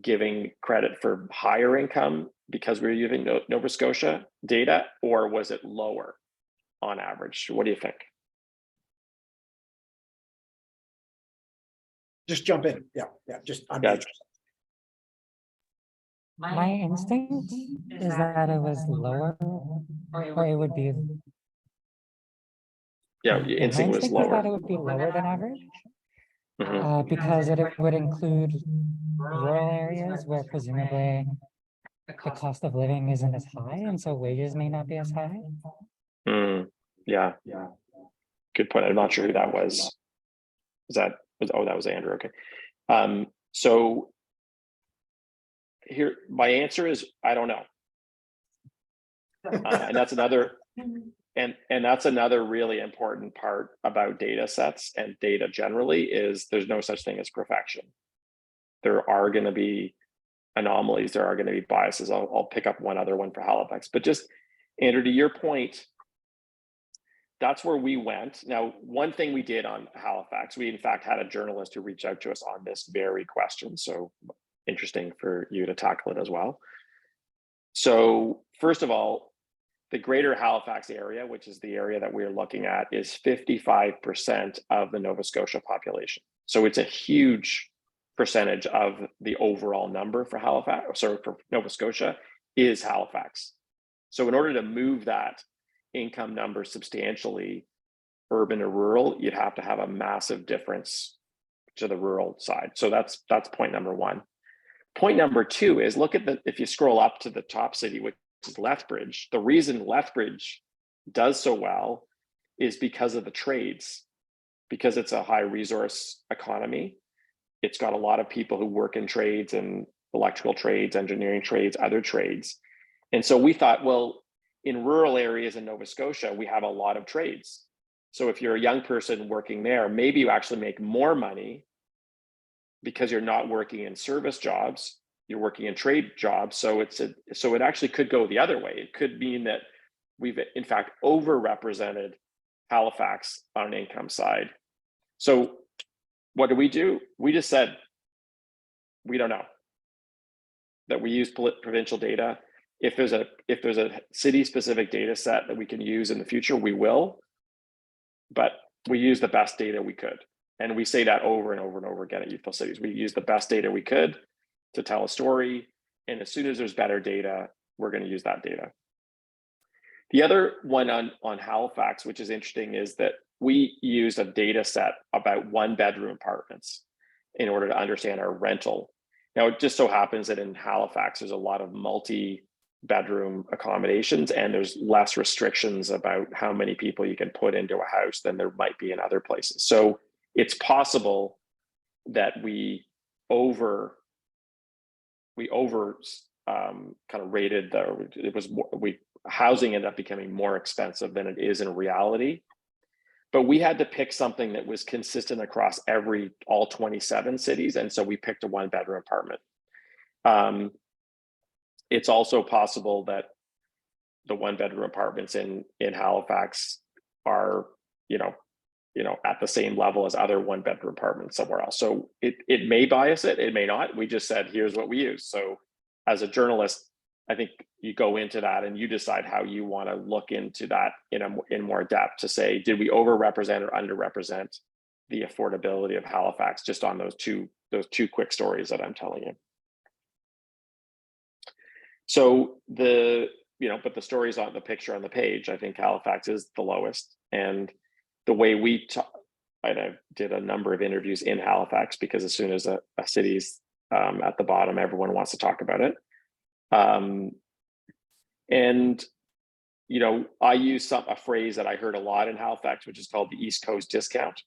giving credit for higher income because we were using Nova Scotia data, or was it lower on average? What do you think? Just jump in. Yeah. Just unmute. My instinct is that it was lower, or it would be. Yeah, your instinct was lower. My instinct is that it would be lower than average, because it would include rural areas where presumably the cost of living isn't as high, and so wages may not be as high. Yeah. Good point. I'm not sure who that was. That was Andrew. Okay. So here, my answer is I don't know. And that's another, and that's another really important part about data sets and data generally, is there's no such thing as perfection. There are going to be anomalies, there are going to be biases. I'll pick up one other one for Halifax, but just Andrew, to your point, that's where we went. Now, one thing we did on Halifax, we in fact had a journalist who reached out to us on this very question. So interesting for you to tackle it as well. So first of all, the greater Halifax area, which is the area that we're looking at, is 55% of the Nova Scotia population. So it's a huge percentage of the overall number for Halifax, sorry, for Nova Scotia is Halifax. So in order to move that income number substantially, urban to rural, you'd have to have a massive difference to the rural side. So that's point number one. Point number two is look at if you scroll up to the top city, which is Lethbridge. The reason Lethbridge does so well is because of the trades, because it's a high resource economy. It's got a lot of people who work in trades and electrical trades, engineering trades, other trades. And so we thought, well, in rural areas in Nova Scotia, we have a lot of trades. So if you're a young person working there, maybe you actually make more money because you're not working in service jobs, you're working in trade jobs. So it actually could go the other way. It could mean that we've in fact overrepresented Halifax on an income side. So what do? We just said, we don't know. That we use provincial data. If there's a city specific data set that we can use in the future, we will, but we use the best data we could. And we say that over and over and over again at Youthful Cities. We use the best data we could to tell a story. And as soon as there's better data, we're going to use that data. The other one on Halifax, which is interesting, is that we used a data set about 1-bedroom apartments in order to understand our rental. Now, it just so happens that in Halifax, there's a lot of multi-bedroom accommodations, and there's less restrictions about how many people you can put into a house than there might be in other places. So it's possible that we kind of rated housing ended up becoming more expensive than it is in reality. But we had to pick something that was consistent across all 27 cities. And so we picked a 1-bedroom apartment. It's also possible that the 1-bedroom apartments in Halifax are, at the same level as other 1-bedroom apartments somewhere else. So it may bias it, it may not. We just said, here's what we use. So as a journalist, I think you go into that and you decide how you want to look into that in more depth to say, did we overrepresent or underrepresent the affordability of Halifax just on those two quick stories that I'm telling you. So but the stories on the picture on the page, I think Halifax is the lowest. And the way I did a number of interviews in Halifax, because as soon as a city's at the bottom, everyone wants to talk about it. I use a phrase that I heard a lot in Halifax, which is called the East Coast discount.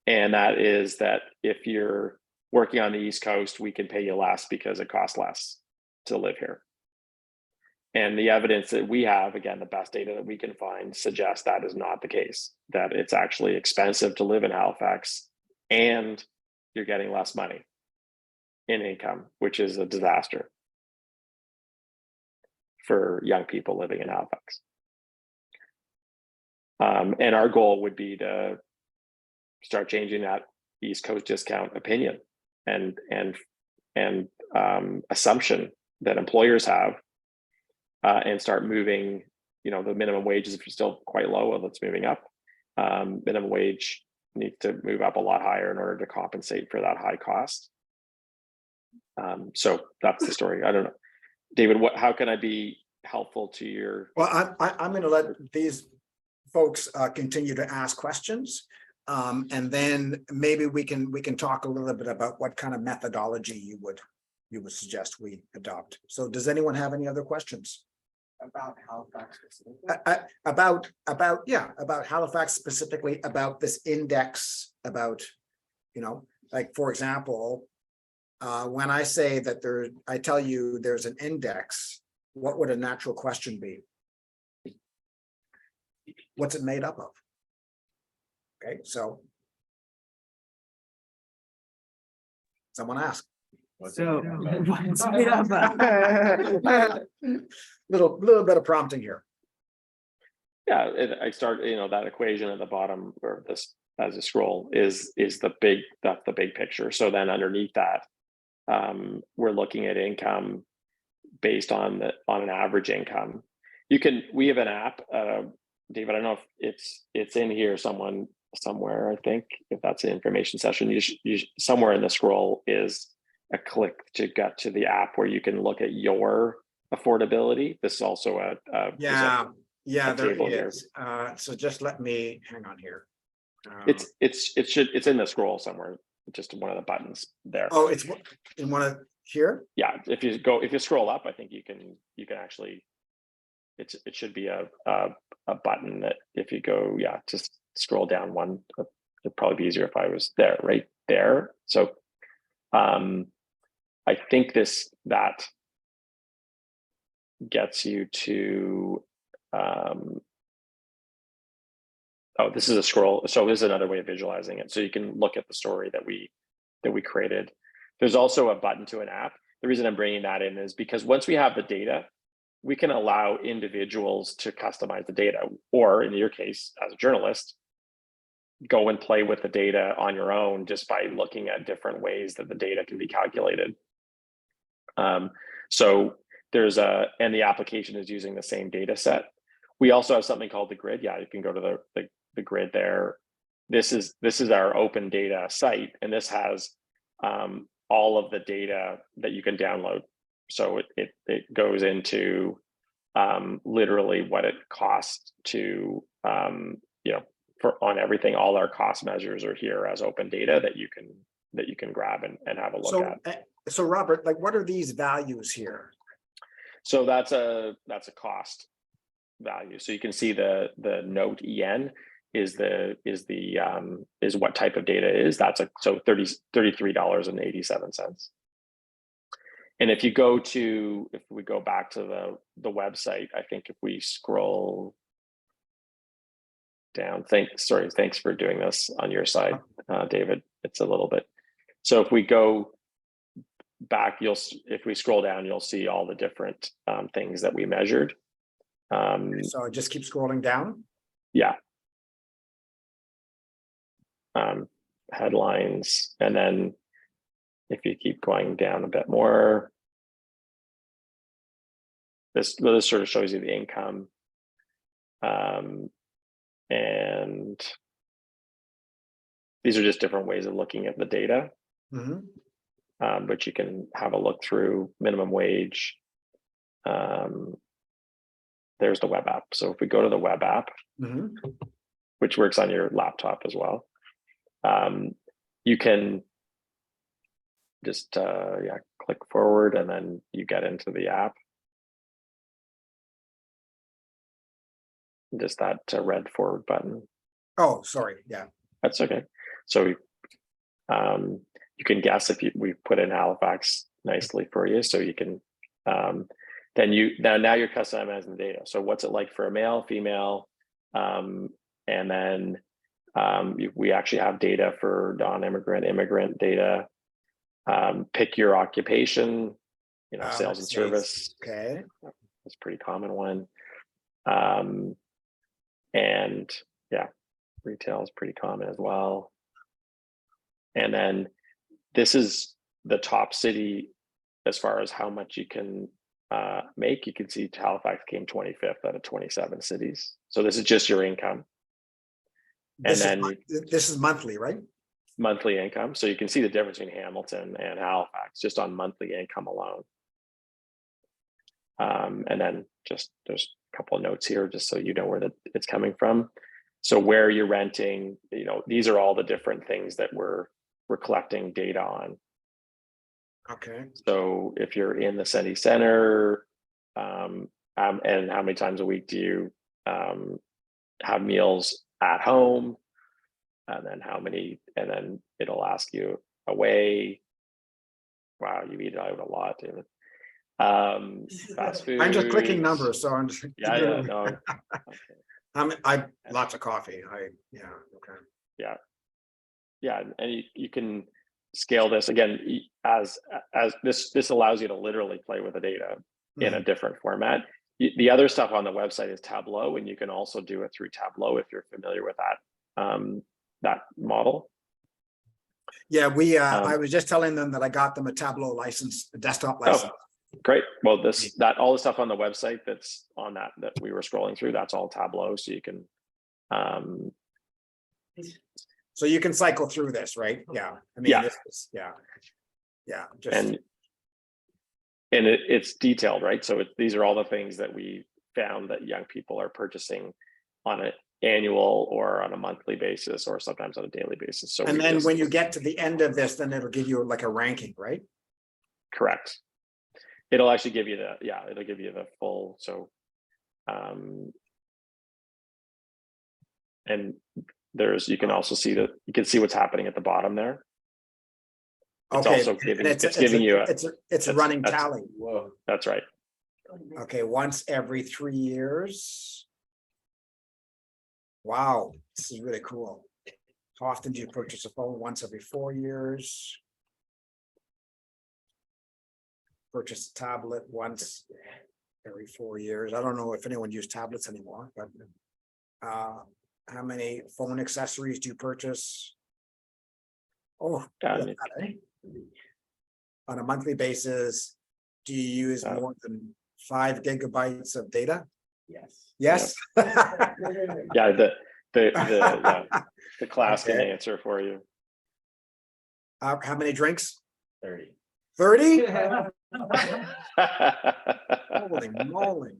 And that is that if you're working on the East Coast, we can pay you less because it costs less to live here. And the evidence that we have, again, the best data that we can find suggests that is not the case, that it's actually expensive to live in Halifax and you're getting less money in income, which is a disaster for young people living in Halifax. And our goal would be to start changing that East Coast discount opinion and assumption that employers have, and start moving, the minimum wages, if you're still quite low, well, it's moving up. Minimum wage needs to move up a lot higher in order to compensate for that high cost. So that's the story. I don't know, David, how can I be helpful to your? Well, I'm going to let these folks continue to ask questions. And then maybe we can talk a little bit about what kind of methodology you would suggest we adopt. So does anyone have any other questions? About Halifax specifically? About Halifax specifically, about this index, about, like, for example, when I say that I tell you there's an index, what would a natural question be? What's it made up of? Okay, so someone ask. What's So, it? what's made of that? Little bit of prompting here. Yeah, I start, that equation at the bottom or this as a scroll is that's the big picture. So then underneath that, we're looking at income based on an average income. We have an app, David, I don't know if it's in here somewhere, I think, if that's an information session, somewhere in the scroll is a click to get to the app where you can look at your affordability. This is also Yeah, there table here. is. So just let me, hang on here. It's in the scroll somewhere, just one of the buttons there. Oh, it's in one of here? Yeah, if you scroll up, I think you can actually, it should be a button that if you go, just scroll down one. It'd probably be easier if I was there, right there. So I think that gets you to this is a scroll. So this is another way of visualizing it. So you can look at the story that we created. There's also a button to an app. The reason I'm bringing that in is because once we have the data, we can allow individuals to customize the data, or in your case, as a journalist, go and play with the data on your own just by looking at different ways that the data can be calculated. So there's and the application is using the same data set. We also have something called the grid. Yeah, you can go to the grid there. This is our open data site, and this has all of the data that you can download. So it goes into literally what it costs to on everything. All our cost measures are here as open data that you can grab and have a look at. So Robert, like, what are these values here? So that's a cost value. So you can see the note EN is what type of data it is. That's so $33.87. And if we go back to the website, I think if we scroll down, thanks for doing this on your side, David. It's a little bit. So if we go back, if we scroll down, you'll see all the different things that we measured. So just keep scrolling down. Yeah. Headlines, and then if you keep going down a bit more, this sort of shows you the income, and these are just different ways of looking at the data. Mm-hmm. But you can have a look through minimum wage. There's the web app. So if we go to the web app, Mm-hmm. which works on your laptop as well, you can just click forward, and then you get into the app. Just that red forward button. Oh, sorry. Yeah. That's okay. So you can guess if we put in Halifax nicely for you, so you can now you're customizing the data. So what's it like for a male, female, and then we actually have data for non-immigrant, immigrant data. Pick your occupation, sales and service. Okay. That's a pretty common one. And retail is pretty common as well. And then this is the top city as far as how much you can make. You can see Halifax came 25th out of 27 cities. So this is just your income. This is monthly, right? Monthly income. So you can see the difference between Hamilton and Halifax just on monthly income alone. And then just there's a couple of notes here just so you know where it's coming from. So where you're renting, these are all the different things that we're collecting data on. Okay. So if you're in the city center, and how many times a week do you have meals at home, and then how many, and then it'll ask you away. Wow, you eat out a lot, David. Fast food. I'm just clicking numbers, so I'm just. Yeah, no. Okay. I lots of coffee. Okay. Yeah, and you can. scale this again, as this allows you to literally play with the data in a different format. The other stuff on the website is Tableau, and you can also do it through Tableau if you're familiar with that model. Yeah, I was just telling them that I got them a Tableau license, a desktop license. Great. Well, all the stuff on the website that's on that we were scrolling through, that's all Tableau. So you can so you can cycle through this, right? Yeah. I mean, Yeah. Just and it's detailed, right? So these are all the things that we found that young people are purchasing on an annual or on a monthly basis, or sometimes on a daily basis. So and then when you get to the end of this, then it'll give you like a ranking, right? Correct. It'll actually give you it'll give you the full, so and you can also see that you can see what's happening at the bottom there. It's Okay, also giving it's a running tally. Whoa, that's right. Okay, once every 3 years. Wow, this is really cool. How often do you purchase a phone? Once every 4 years. Purchase a tablet once every 4 years. I don't know if anyone uses tablets anymore, but how many phone accessories do you purchase? Oh, on a monthly basis, do you use more than 5 gigabytes of data? Yes. Yes. Yeah, the class can answer for you. How many drinks? 30. 30? Holy moly.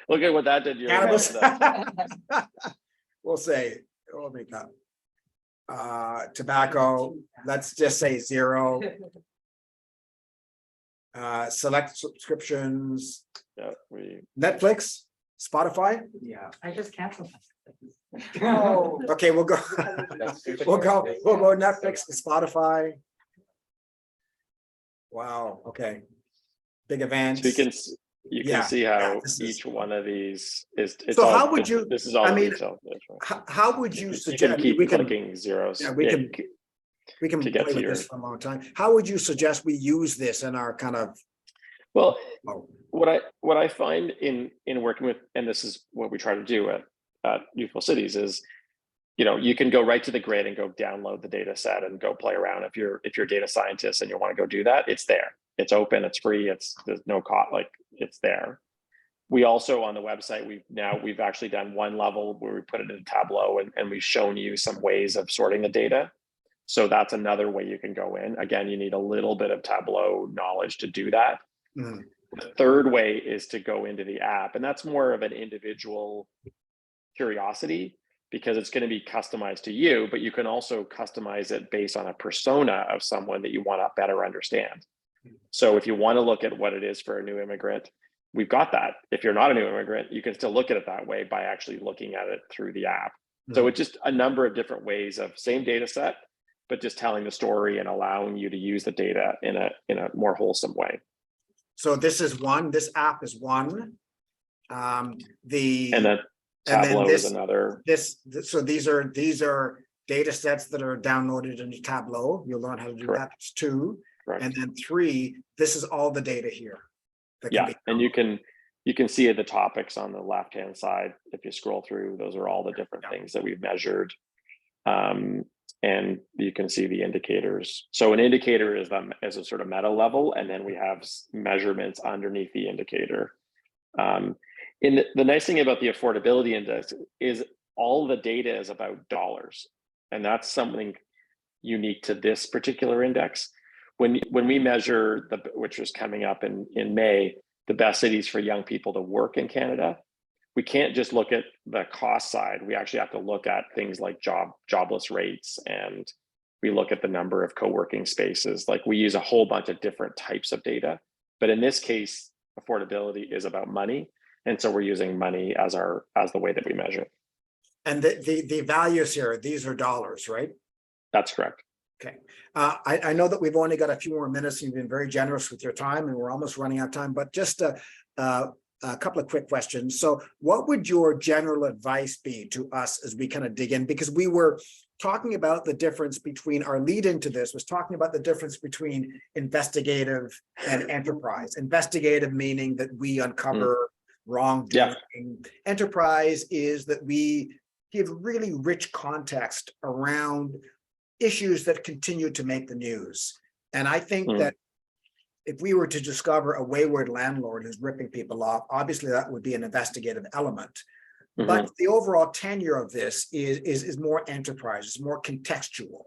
Look at what that did. Cannabis. We'll say, oh my God. Tobacco, let's just say 0. Select subscriptions. Yeah, Netflix, Spotify. Yeah. I just canceled. Oh, okay, we'll go Netflix, Spotify. Wow, okay. Big events. So you can see how each one of these is. So how would you? This is all. I mean, detail. how would you suggest? You can keep clicking zeros. Yeah, we can to get play to with this for a long time. How would you suggest we use this in our kind of? Well, what I find in working with, and this is what we try to do at Youthful Cities, is you can go right to the grid and go download the data set and go play around. If you're a data scientist and you want to go do that, it's there. It's open. It's free. There's no cost. Like, it's there. We also, on the website, we've actually done one level where we put it in Tableau, and we've shown you some ways of sorting the data. So that's another way you can go in. Again, you need a little bit of Tableau knowledge to do that. Mm. The third way is to go into the app, and that's more of an individual curiosity, because it's going to be customized to you, but you can also customize it based on a persona of someone that you want to better understand. So if you want to look at what it is for a new immigrant, we've got that. If you're not a new immigrant, you can still look at it that way by actually looking at it through the app. So it's just a number of different ways of same data set, but just telling the story and allowing you to use the data in a more wholesome way. So this app is one. And then Tableau is another. So these are data sets that are downloaded into Tableau. You'll learn how to do that. It's 2. Correct. And then 3, this is all the data here. Yeah, and you can see the topics on the left-hand side. If you scroll through, those are all the different things that we've measured. And you can see the indicators. So an indicator is a sort of meta level, and then we have measurements underneath the indicator. The nice thing about the affordability index is all the data is about dollars, and that's something unique to this particular index. When we measure which was coming up in May, the best cities for young people to work in Canada, we can't just look at the cost side. We actually have to look at things like jobless rates, and we look at the number of co-working spaces. Like, we use a whole bunch of different types of data, but in this case, affordability is about money. And so we're using money as the way that we measure. And the values here, these are dollars, right? That's correct. Okay. I know that we've only got a few more minutes. You've been very generous with your time, and we're almost running out of time, but just a couple of quick questions. So what would your general advice be to us as we kind of dig in? Because we were talking about the difference between, our lead into this was talking about the difference between investigative and enterprise. Investigative meaning that we uncover wrongdoing. Enterprise is that we give really rich context around issues that continue to make the news. And I think that if we were to discover a wayward landlord who's ripping people off, obviously that would be an investigative element. But the overall tenure of this is more enterprise, it's more contextual.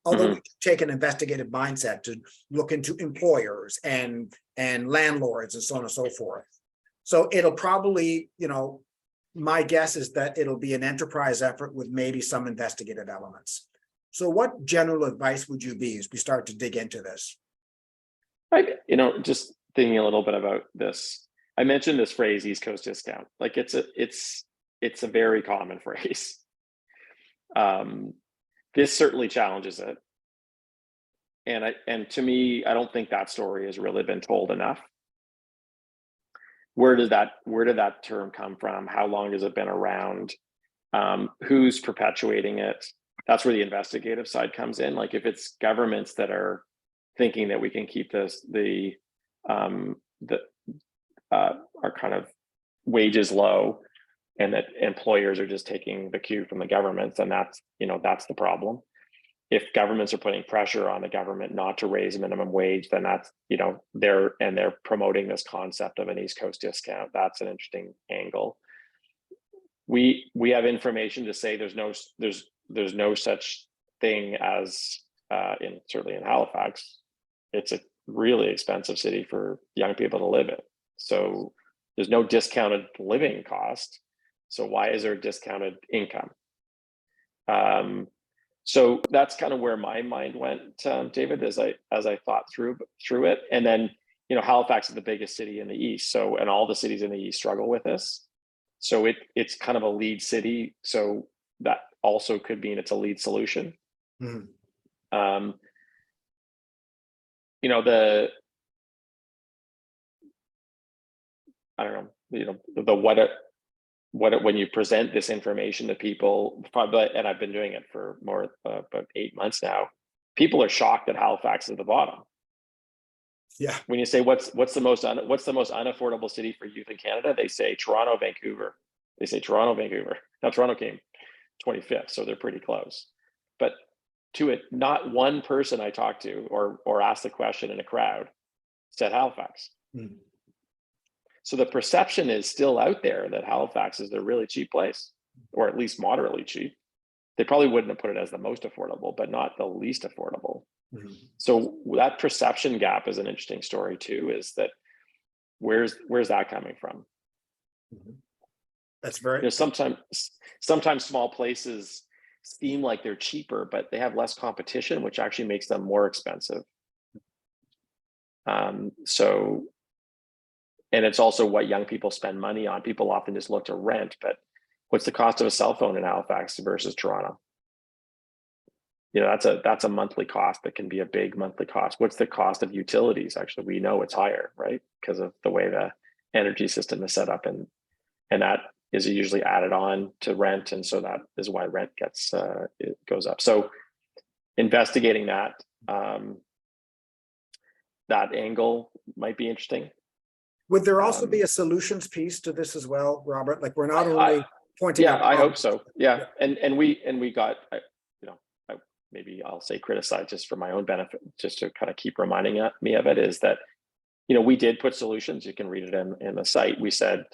Although we take an investigative mindset to look into employers and landlords and so on and so forth. So it'll probably, you know, my guess is that it'll be an enterprise effort with maybe some investigative elements. So what general advice would you be as we start to dig into this? You know, just thinking a little bit about this, I mentioned this phrase East Coast discount. Like it's a very common phrase. This certainly challenges it. And to me, I don't think that story has really been told enough. Where did that term come from? How long has it been around? Who's perpetuating it? That's where the investigative side comes in. Like if it's governments that are thinking that we can keep our kind of wages low, and that employers are just taking the cue from the governments, and that's the problem. If governments are putting pressure on the government not to raise minimum wage, then that's, they're promoting this concept of an East Coast discount. That's an interesting angle. We have information to say there's no such thing as certainly in Halifax. It's a really expensive city for young people to live in. So there's no discounted living cost. So why is there a discounted income? So that's kind of where my mind went, David, as I thought through it. And then, Halifax is the biggest city in the East. So, and all the cities in the East struggle with this. So it's kind of a lead city. So that also could mean it's a lead solution. When you present this information to people, and I've been doing it for more about 8 months now, people are shocked that Halifax is at the bottom. Yeah. When you say what's the most unaffordable city for youth in Canada, they say Toronto, Vancouver. Now Toronto came 25th, so they're pretty close. But to it, not one person I talked to or asked the question in a crowd said Halifax. So the perception is still out there that Halifax is a really cheap place, or at least moderately cheap. They probably wouldn't have put it as the most affordable, but not the least affordable. So that perception gap is an interesting story too, is that where's that coming from? That's very, sometimes small places seem like they're cheaper, but they have less competition, which actually makes them more expensive. And it's also what young people spend money on. People often just look to rent, but what's the cost of a cell phone in Halifax versus Toronto? That's a monthly cost that can be a big monthly cost. What's the cost of utilities? Actually, we know it's higher, right? Because of the way the energy system is set up, and that is usually added on to rent, and so that is why rent it goes up. So investigating that angle might be interesting. Would there also be a solutions piece to this as well, Robert? Like we're not only pointing out. I hope so. Yeah. And we got, maybe I'll say criticized just for my own benefit, just to kind of keep reminding me of it, is that, we did put solutions. You can read it in the site. We said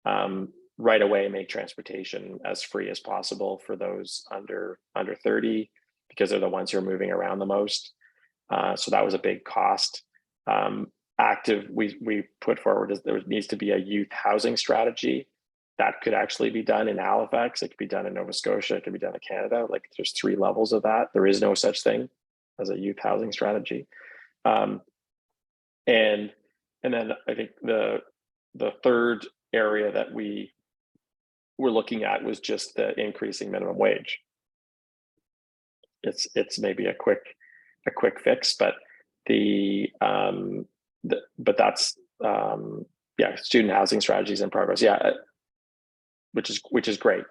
right away, make transportation as free as possible for those under 30, because they're the ones who are moving around the most. So that was a big cost. We put forward is there needs to be a youth housing strategy that could actually be done in Halifax. It could be done in Nova Scotia. It could be done in Canada. Like there's 3 levels of that. There is no such thing as a youth housing strategy. And then I think the third area that we were looking at was just the increasing minimum wage. It's maybe a quick fix, but that's yeah, student housing strategies in progress. Yeah, which is great.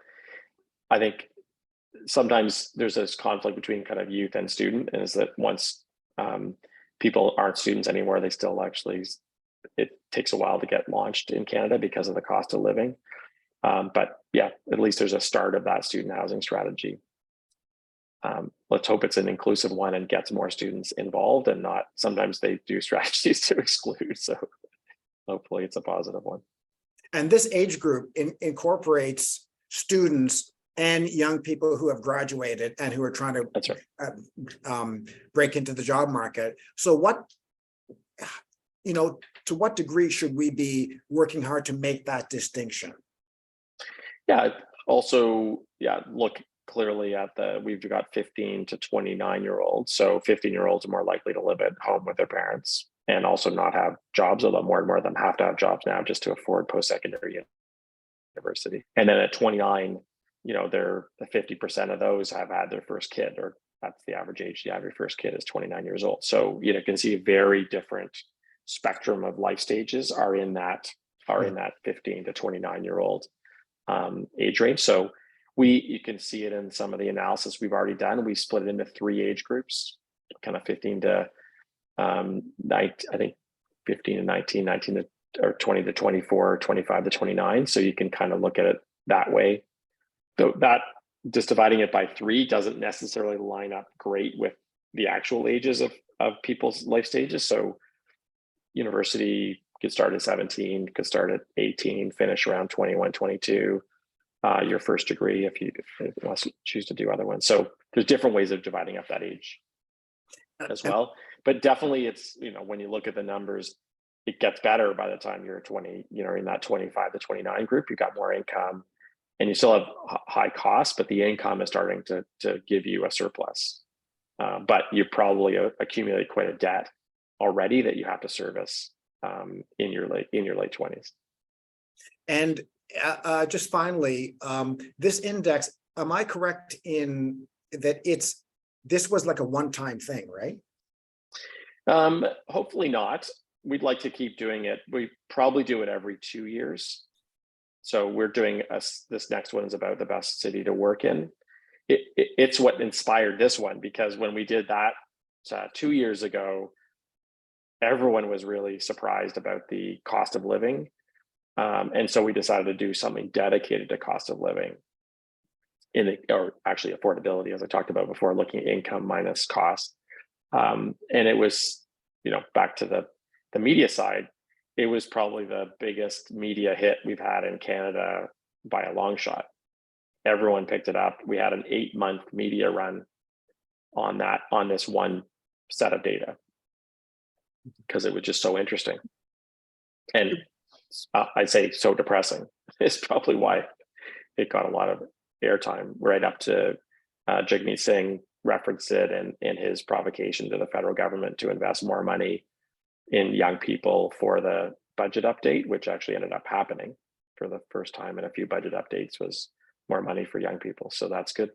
I think sometimes there's this conflict between kind of youth and student, and is that once people aren't students anymore, they still actually, it takes a while to get launched in Canada because of the cost of living. But yeah, at least there's a start of that student housing strategy. Let's hope it's an inclusive one and gets more students involved, and not, sometimes they do strategies to exclude. So hopefully it's a positive one. And this age group incorporates students and young people who have graduated and who are trying to That's right. break into the job market. So what, to what degree should we be working hard to make that distinction? Yeah, also, yeah, look clearly at we've got 15 to 29-year-olds. So 15-year-olds are more likely to live at home with their parents and also not have jobs, although more and more of them have to have jobs now just to afford post-secondary university. And then at 29, they're 50% of those have had their first kid, or that's the average age. The average first kid is 29 years old. So you can see a very different spectrum of life stages are in that 15 to 29-year-old age range. So you can see it in some of the analysis we've already done. We split it into 3 age groups, kind of 15 to I think 15 to 19, 19 to, or 20 to 24, 25 to 29. So you can kind of look at it that way. Though that, just dividing it by 3 doesn't necessarily line up great with the actual ages of people's life stages. So university could start at 17, could start at 18, finish around 21, 22. Your first degree, if you choose to do other ones. So there's different ways of dividing up that age as well. But definitely it's, when you look at the numbers, it gets better by the time you're 20, in that 25 to 29 group. You've got more income and you still have high costs, but the income is starting to give you a surplus. But you probably accumulate quite a debt already that you have to service in your late 20s. And just finally, this index, am I correct in that this was like a one-time thing, right? Hopefully not. We'd like to keep doing it. We probably do it every 2 years. So we're doing this next one is about the best city to work in. It's what inspired this one, because when we did that 2 years ago, everyone was really surprised about the cost of living. And so we decided to do something dedicated to cost of living or actually affordability, as I talked about before, looking at income minus cost. And it was, back to the media side, it was probably the biggest media hit we've had in Canada by a long shot. Everyone picked it up. We had an 8-month media run on this one set of data because it was just so interesting. And I'd say so depressing is probably why it got a lot of airtime, right up to Jagmeet Singh referenced it in his provocation to the federal government to invest more money in young people for the budget update, which actually ended up happening for the first time in a few budget updates, was more money for young people. So that's good.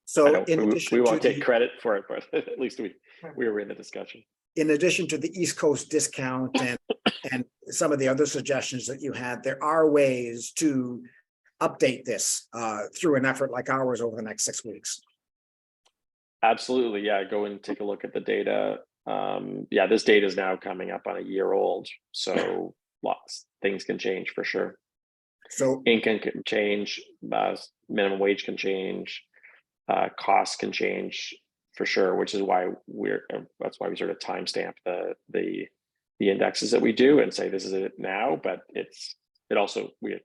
So we won't take credit for it, but at least we were in the discussion. In addition to the East Coast discount and some of the other suggestions that you had, there are ways to update this through an effort like ours over the next 6 weeks. Absolutely. Yeah. Go and take a look at the data. Yeah, this data is now coming up on a year old. So things can change for sure. So income can change, minimum wage can change, costs can change for sure, which is why that's why we sort of timestamp the indexes that we do and say this is it now, but it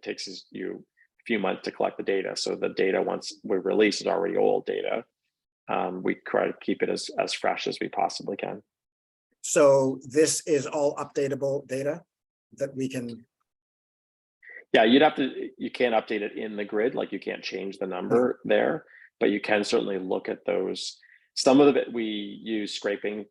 takes you a few months to collect the data. So the data, once we release, is already old data. We try to keep it as fresh as we possibly can. So this is all updatable data that we can. Yeah, you can't update it in the grid, like you can't change the number there, but you can certainly look at those. Some of it we use scraping,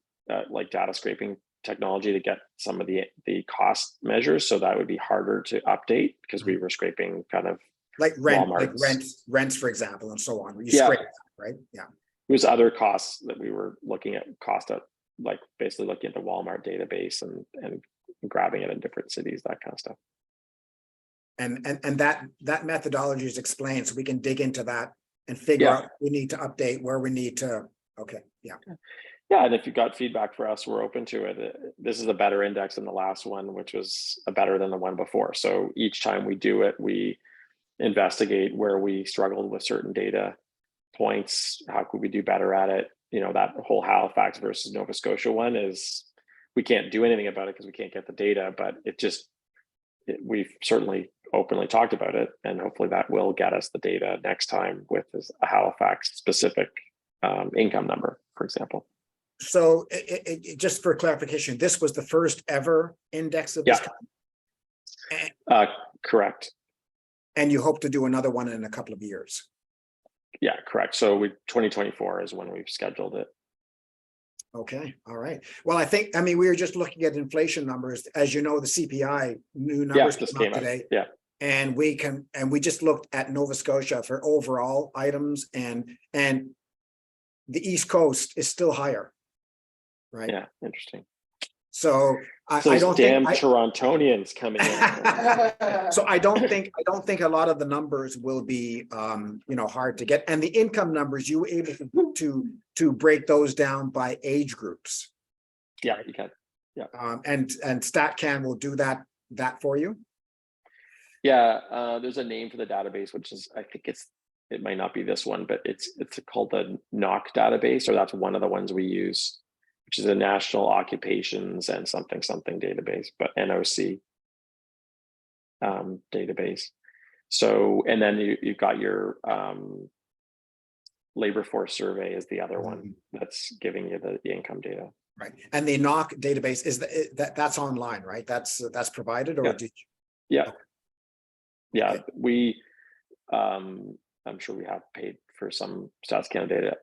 like data scraping technology to get some of the cost measures. So that would be harder to update because we were scraping kind of like rents, for example, and so on. Scrape that, right? Yeah. There's other costs that we were looking at, like basically looking at the Walmart database and grabbing it in different cities, that kind of stuff. And that methodology is explained, so we can dig into that and figure Yeah. out, we need to update where we need to, okay, yeah. Yeah, and if you've got feedback for us, we're open to it. This is a better index than the last one, which was better than the one before. So each time we do it, we investigate where we struggled with certain data points. How could we do better at it? You know, that whole Halifax versus Nova Scotia one is, we can't do anything about it because we can't get the data, but we've certainly openly talked about it, and hopefully that will get us the data next time with a Halifax specific income number, for example. So just for clarification, this was the first ever index of this kind? Correct. And you hope to do another one in a couple of years? Yeah, correct. So 2024 is when we've scheduled it. Okay, all right. Well, I mean, we were just looking at inflation numbers. As you know, the CPI new numbers just came out came out. today. Yeah. And we just looked at Nova Scotia for overall items, and the East Coast is still higher. Right? Yeah, interesting. So I don't damn think Torontonians coming in. so I don't think a lot of the numbers will be hard to get. And the income numbers, you were able to break those down by age groups. Yeah, you can. Yeah. And StatCan will do that for you. Yeah, there's a name for the database, which is, I think it might not be this one, but it's called the NOC database, or that's one of the ones we use, which is a National Occupations and something database, but NOC database. So, and then you've got your labor force survey is the other one that's giving you the income data. Right. And the NOC database is that's online, right? That's provided, or yeah. Yeah, okay. We I'm sure we have paid for some StatsCan data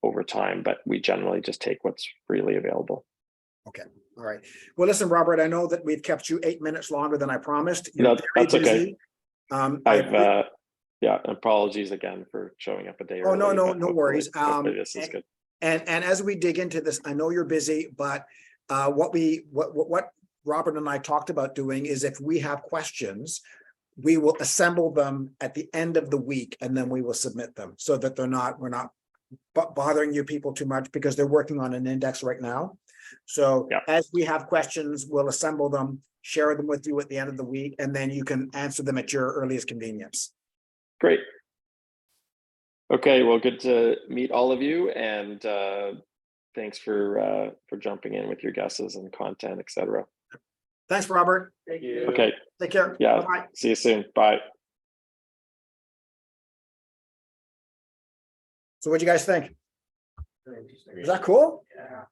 over time, but we generally just take what's freely available. Okay. All right. Well, listen, Robert, I know that we've kept you 8 minutes longer than I promised. No, that's okay. Yeah, apologies again for showing up a day early. No worries. Hopefully this is good. And as we dig into this, I know you're busy, but what Robert and I talked about doing is, if we have questions, we will assemble them at the end of the week, and then we will submit them, so that we're not bothering you people too much, because they're working on an index right now. So as we have questions, we'll assemble them, share them with you at the end of the week, and then you can answer them at your earliest convenience. Great. Okay, well, good to meet all of you, and thanks for jumping in with your guesses and content, etc. Thanks, Robert. Thank you. Okay. Take care. Yeah. Bye. See you soon. Bye. So what do you guys think? Is that cool? Yeah.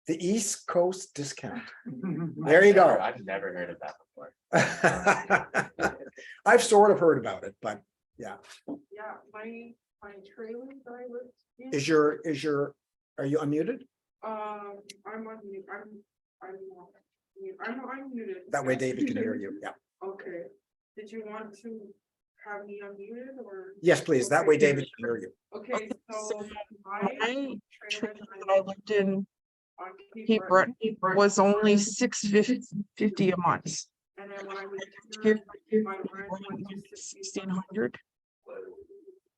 The East Coast discount. There you go. I've never heard of that before. I've sort of heard about it, but yeah. Yeah, my trailer that I live in. Are you unmuted? I'm unmuted. I'm muted. That way David can hear you. Yeah. Okay. Did you want to have me unmuted, or? Yes, please. That way David can hear you. Okay, so my trailer that I lived in Cape Breton was only $650 a month. And then when I was Here, my rent went to 1,600.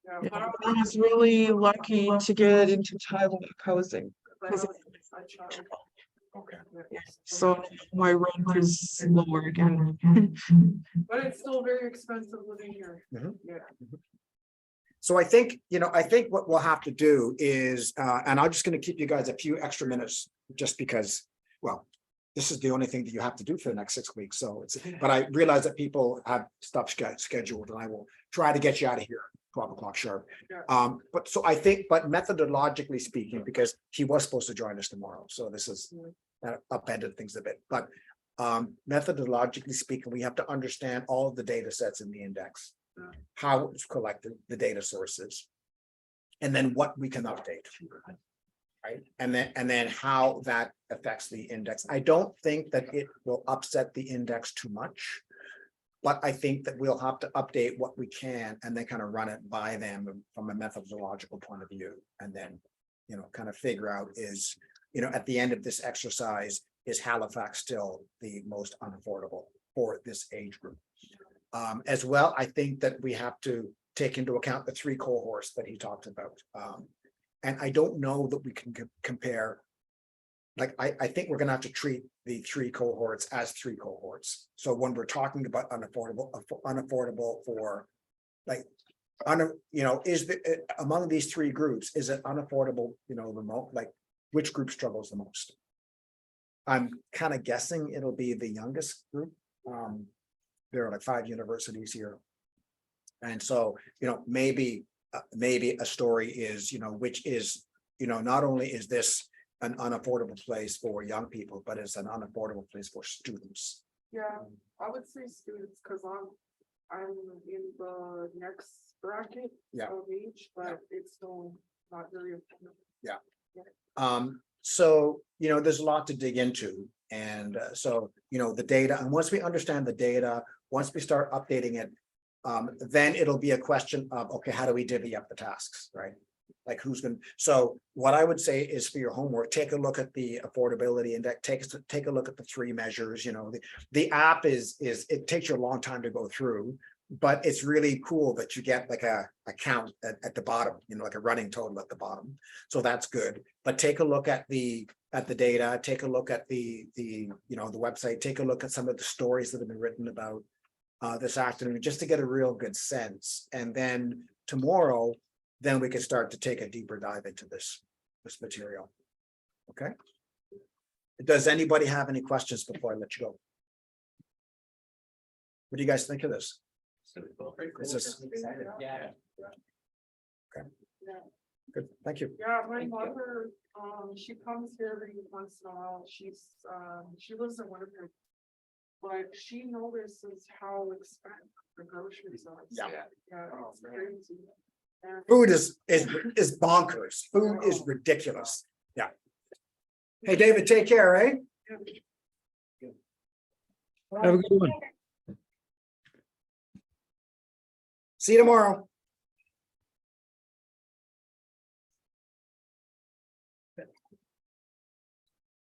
Yeah, but I was really lucky to get into Thailand housing. Okay. So my rent is lower again. But it's still very expensive living here. Mhm. Yeah. So I think what we'll have to do is, and I'm just going to keep you guys a few extra minutes, just because, well, this is the only thing that you have to do for the next 6 weeks. So but I realize that people have stuff scheduled, and I will try to get you out of here 12 o'clock sharp. Yeah. But methodologically speaking, because he was supposed to join us tomorrow, so this is upended things a bit. But methodologically speaking, we have to understand all of the data sets in the index, how it's collected, the data sources, and then what we can update. Right. And then how that affects the index. I don't think that it will upset the index too much, but I think that we'll have to update what we can, and then kind of run it by them from a methodological point of view. And then, kind of figure out is, at the end of this exercise, is Halifax still the most unaffordable for this age group? As well, I think that we have to take into account the 3 cohorts that he talked about. And I don't know that we can compare. Like, I think we're gonna have to treat the 3 cohorts as 3 cohorts. So when we're talking about unaffordable for like, is the, among these 3 groups, is it unaffordable, remote, like, which group struggles the most? I'm kind of guessing it'll be the youngest group. There are like 5 universities here. And so, maybe a story is, which is, not only is this an unaffordable place for young people, but it's an unaffordable place for students. Yeah, I would say students, because I'm in the next bracket Yeah. of age, but it's still not very. So, there's a lot to dig into. And so, the data, and once we understand the data, once we start updating it, then it'll be a question of, okay, how do we divvy up the tasks, right? Like who's going to, so what I would say is for your homework, take a look at the affordability index, take a look at the 3 measures, the app it takes you a long time to go through, but it's really cool that you get like a count at the bottom, like a running total at the bottom. So that's good. But take a look at the data, take a look at the website, take a look at some of the stories that have been written about this afternoon, just to get a real good sense. And then tomorrow, then we can start to take a deeper dive into this material. Okay. Does anybody have any questions before I let you go? What do you guys think of this? Is this Yeah. good? Thank you. Yeah, my mother, she comes here every once in a while. She lives in Winnipeg. But she notices how expensive the groceries are. Yeah. Yeah, it's crazy. And Food is bonkers. Food is ridiculous. Yeah. Hey, David, take care, eh? Have a good one. See you tomorrow.